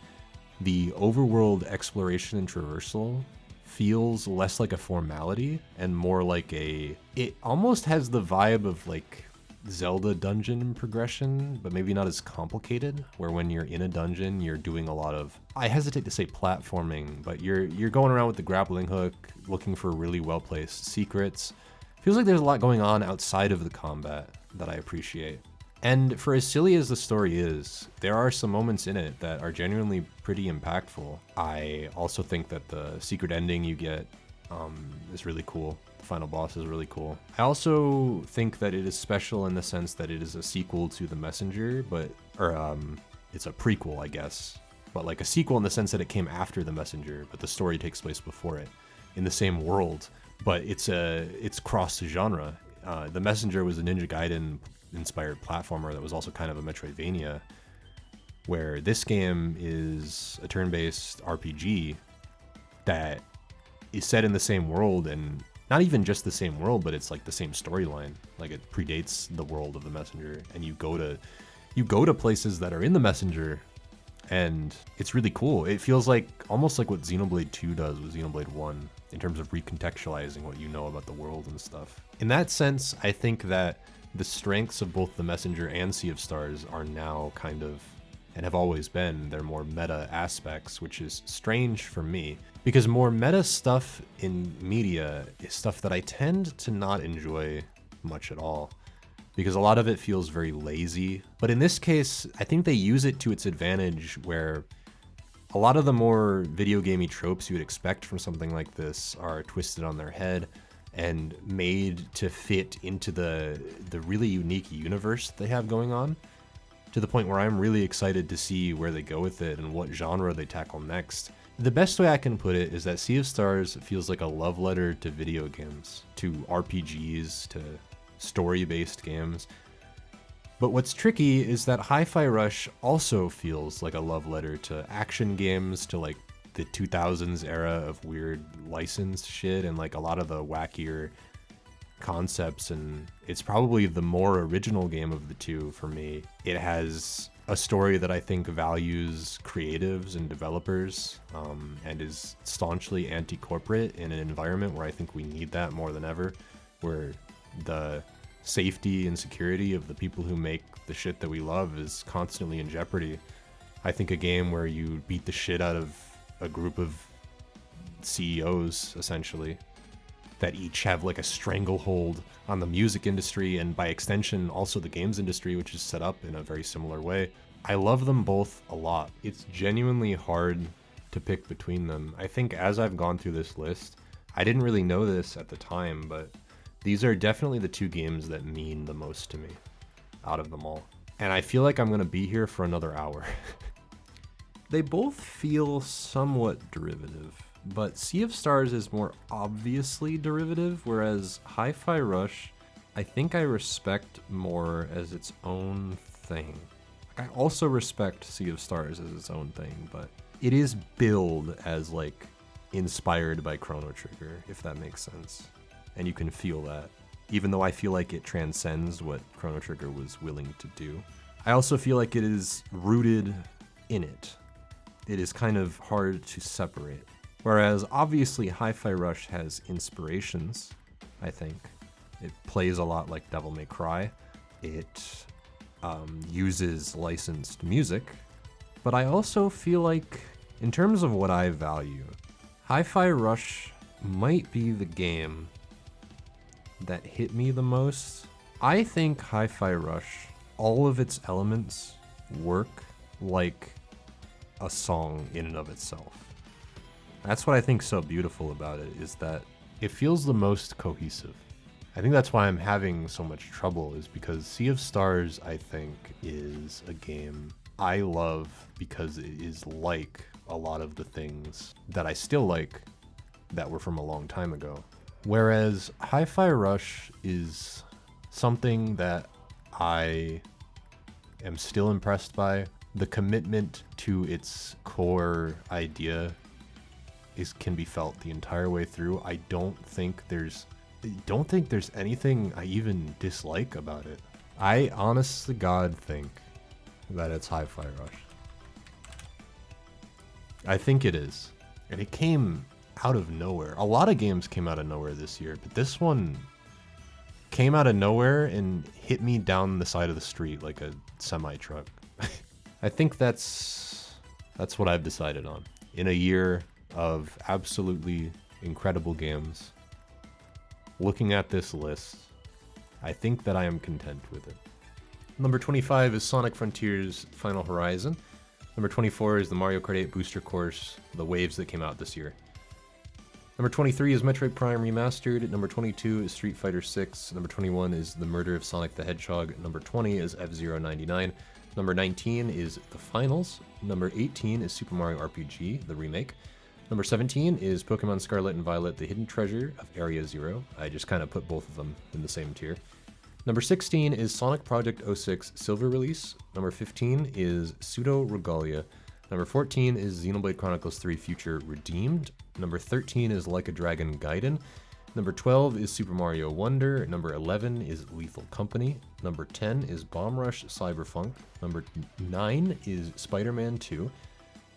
the overworld exploration and traversal feels less like a formality and more like it almost has the vibe of like Zelda dungeon progression, but maybe not as complicated, where when you're in a dungeon, you're doing a lot of, I hesitate to say platforming, but you're going around with the grappling hook, looking for really well-placed secrets. Feels like there's a lot going on outside of the combat that I appreciate. And for as silly as the story is, there are some moments in it that are genuinely pretty impactful. I also think that the secret ending you get is really cool. The final boss is really cool. I also think that it is special in the sense that it is a sequel to The Messenger, it's a prequel, I guess. But like a sequel in the sense that it came after The Messenger, but the story takes place before it, in the same world. But it's cross genre. The Messenger was a Ninja Gaiden inspired platformer that was also kind of a Metroidvania, where this game is a turn-based RPG that is set in the same world, and not even just the same world, but it's like the same storyline. Like it predates the world of The Messenger, and you go to places that are in The Messenger, and it's really cool. It feels like almost like what Xenoblade 2 does with Xenoblade 1 in terms of recontextualizing what you know about the world and stuff. In that sense, I think that the strengths of both The Messenger and Sea of Stars are now kind of, and have always been, their more meta aspects, which is strange for me, because more meta stuff in media is stuff that I tend to not enjoy much at all, because a lot of it feels very lazy. But in this case, I think they use it to its advantage, where a lot of the more video gamey tropes you would expect from something like this are twisted on their head and made to fit into the really unique universe they have going on, to the point where I'm really excited to see where they go with it and what genre they tackle next. The best way I can put it is that Sea of Stars feels like a love letter to video games, to RPGs, to story-based games. But what's tricky is that Hi-Fi Rush also feels like a love letter to action games, to like the 2000s era of weird licensed shit and like a lot of the wackier concepts, and it's probably the more original game of the two for me. It has a story that I think values creatives and developers, and is staunchly anti-corporate in an environment where I think we need that more than ever, where the safety and security of the people who make the shit that we love is constantly in jeopardy. I think a game where you beat the shit out of a group of CEOs, essentially, that each have like a stranglehold on the music industry, and by extension also the games industry, which is set up in a very similar way. I love them both a lot. It's genuinely hard to pick between them. I think as I've gone through this list, I didn't really know this at the time, but these are definitely the two games that mean the most to me out of them all. And I feel like I'm gonna be here for another hour. They both feel somewhat derivative, but Sea of Stars is more obviously derivative, whereas Hi-Fi Rush I think I respect more as its own thing. I also respect Sea of Stars as its own thing, but it is billed as like inspired by Chrono Trigger, if that makes sense. And you can feel that, even though I feel like it transcends what Chrono Trigger was willing to do. I also feel like it is rooted in it. It is kind of hard to separate. Whereas obviously Hi-Fi Rush has inspirations, I think. It plays a lot like Devil May Cry. It uses licensed music. But I also feel like, in terms of what I value, Hi-Fi Rush might be the game that hit me the most. I think Hi-Fi Rush, all of its elements work like a song in and of itself. That's what I think so beautiful about it, is that it feels the most cohesive. I think that's why I'm having so much trouble, is because Sea of Stars, I think, is a game I love because it is like a lot of the things that I still like that were from a long time ago. Whereas Hi-Fi Rush is something that I am still impressed by. The commitment to its core idea can be felt the entire way through. I don't think there's anything I even dislike about it. I honestly God think that it's Hi-Fi Rush. I think it is. And it came out of nowhere. A lot of games came out of nowhere this year, but this one came out of nowhere and hit me down the side of the street like a semi-truck. I think that's what I've decided on. In a year of absolutely incredible games, looking at this list, I think that I am content with it. Number 25 is Sonic Frontiers Final Horizon. Number 24 is the Mario Kart 8 Booster Course, the waves that came out this year. Number 23 is Metroid Prime Remastered. Number 22 is Street Fighter 6. Number 21 is The Murder of Sonic the Hedgehog. Number 20 is F-Zero 99. Number 19 is The Finals. Number 18 is Super Mario RPG, the remake. Number 17 is Pokemon Scarlet and Violet, The Hidden Treasure of Area Zero. I just kind of put both of them in the same tier. Number 16 is Sonic Project 06 Silver Release. Number 15 is Pseudo Regalia. Number 14 is Xenoblade Chronicles 3 Future Redeemed. Number 13 is Like a Dragon Gaiden. Number 12 is Super Mario Wonder. Number 11 is Lethal Company. Number 10 is Bomb Rush Cyberpunk. Number 9 is Spider-Man 2.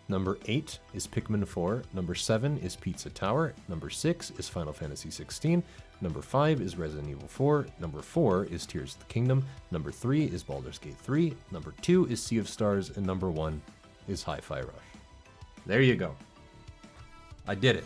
Number 8 is Pikmin 4. Number 7 is Pizza Tower. Number 6 is Final Fantasy 16. Number 5 is Resident Evil 4. Number 4 is Tears of the Kingdom. Number 3 is Baldur's Gate 3. Number 2 is Sea of Stars. And number 1 is Hi-Fi Rush. There you go. I did it.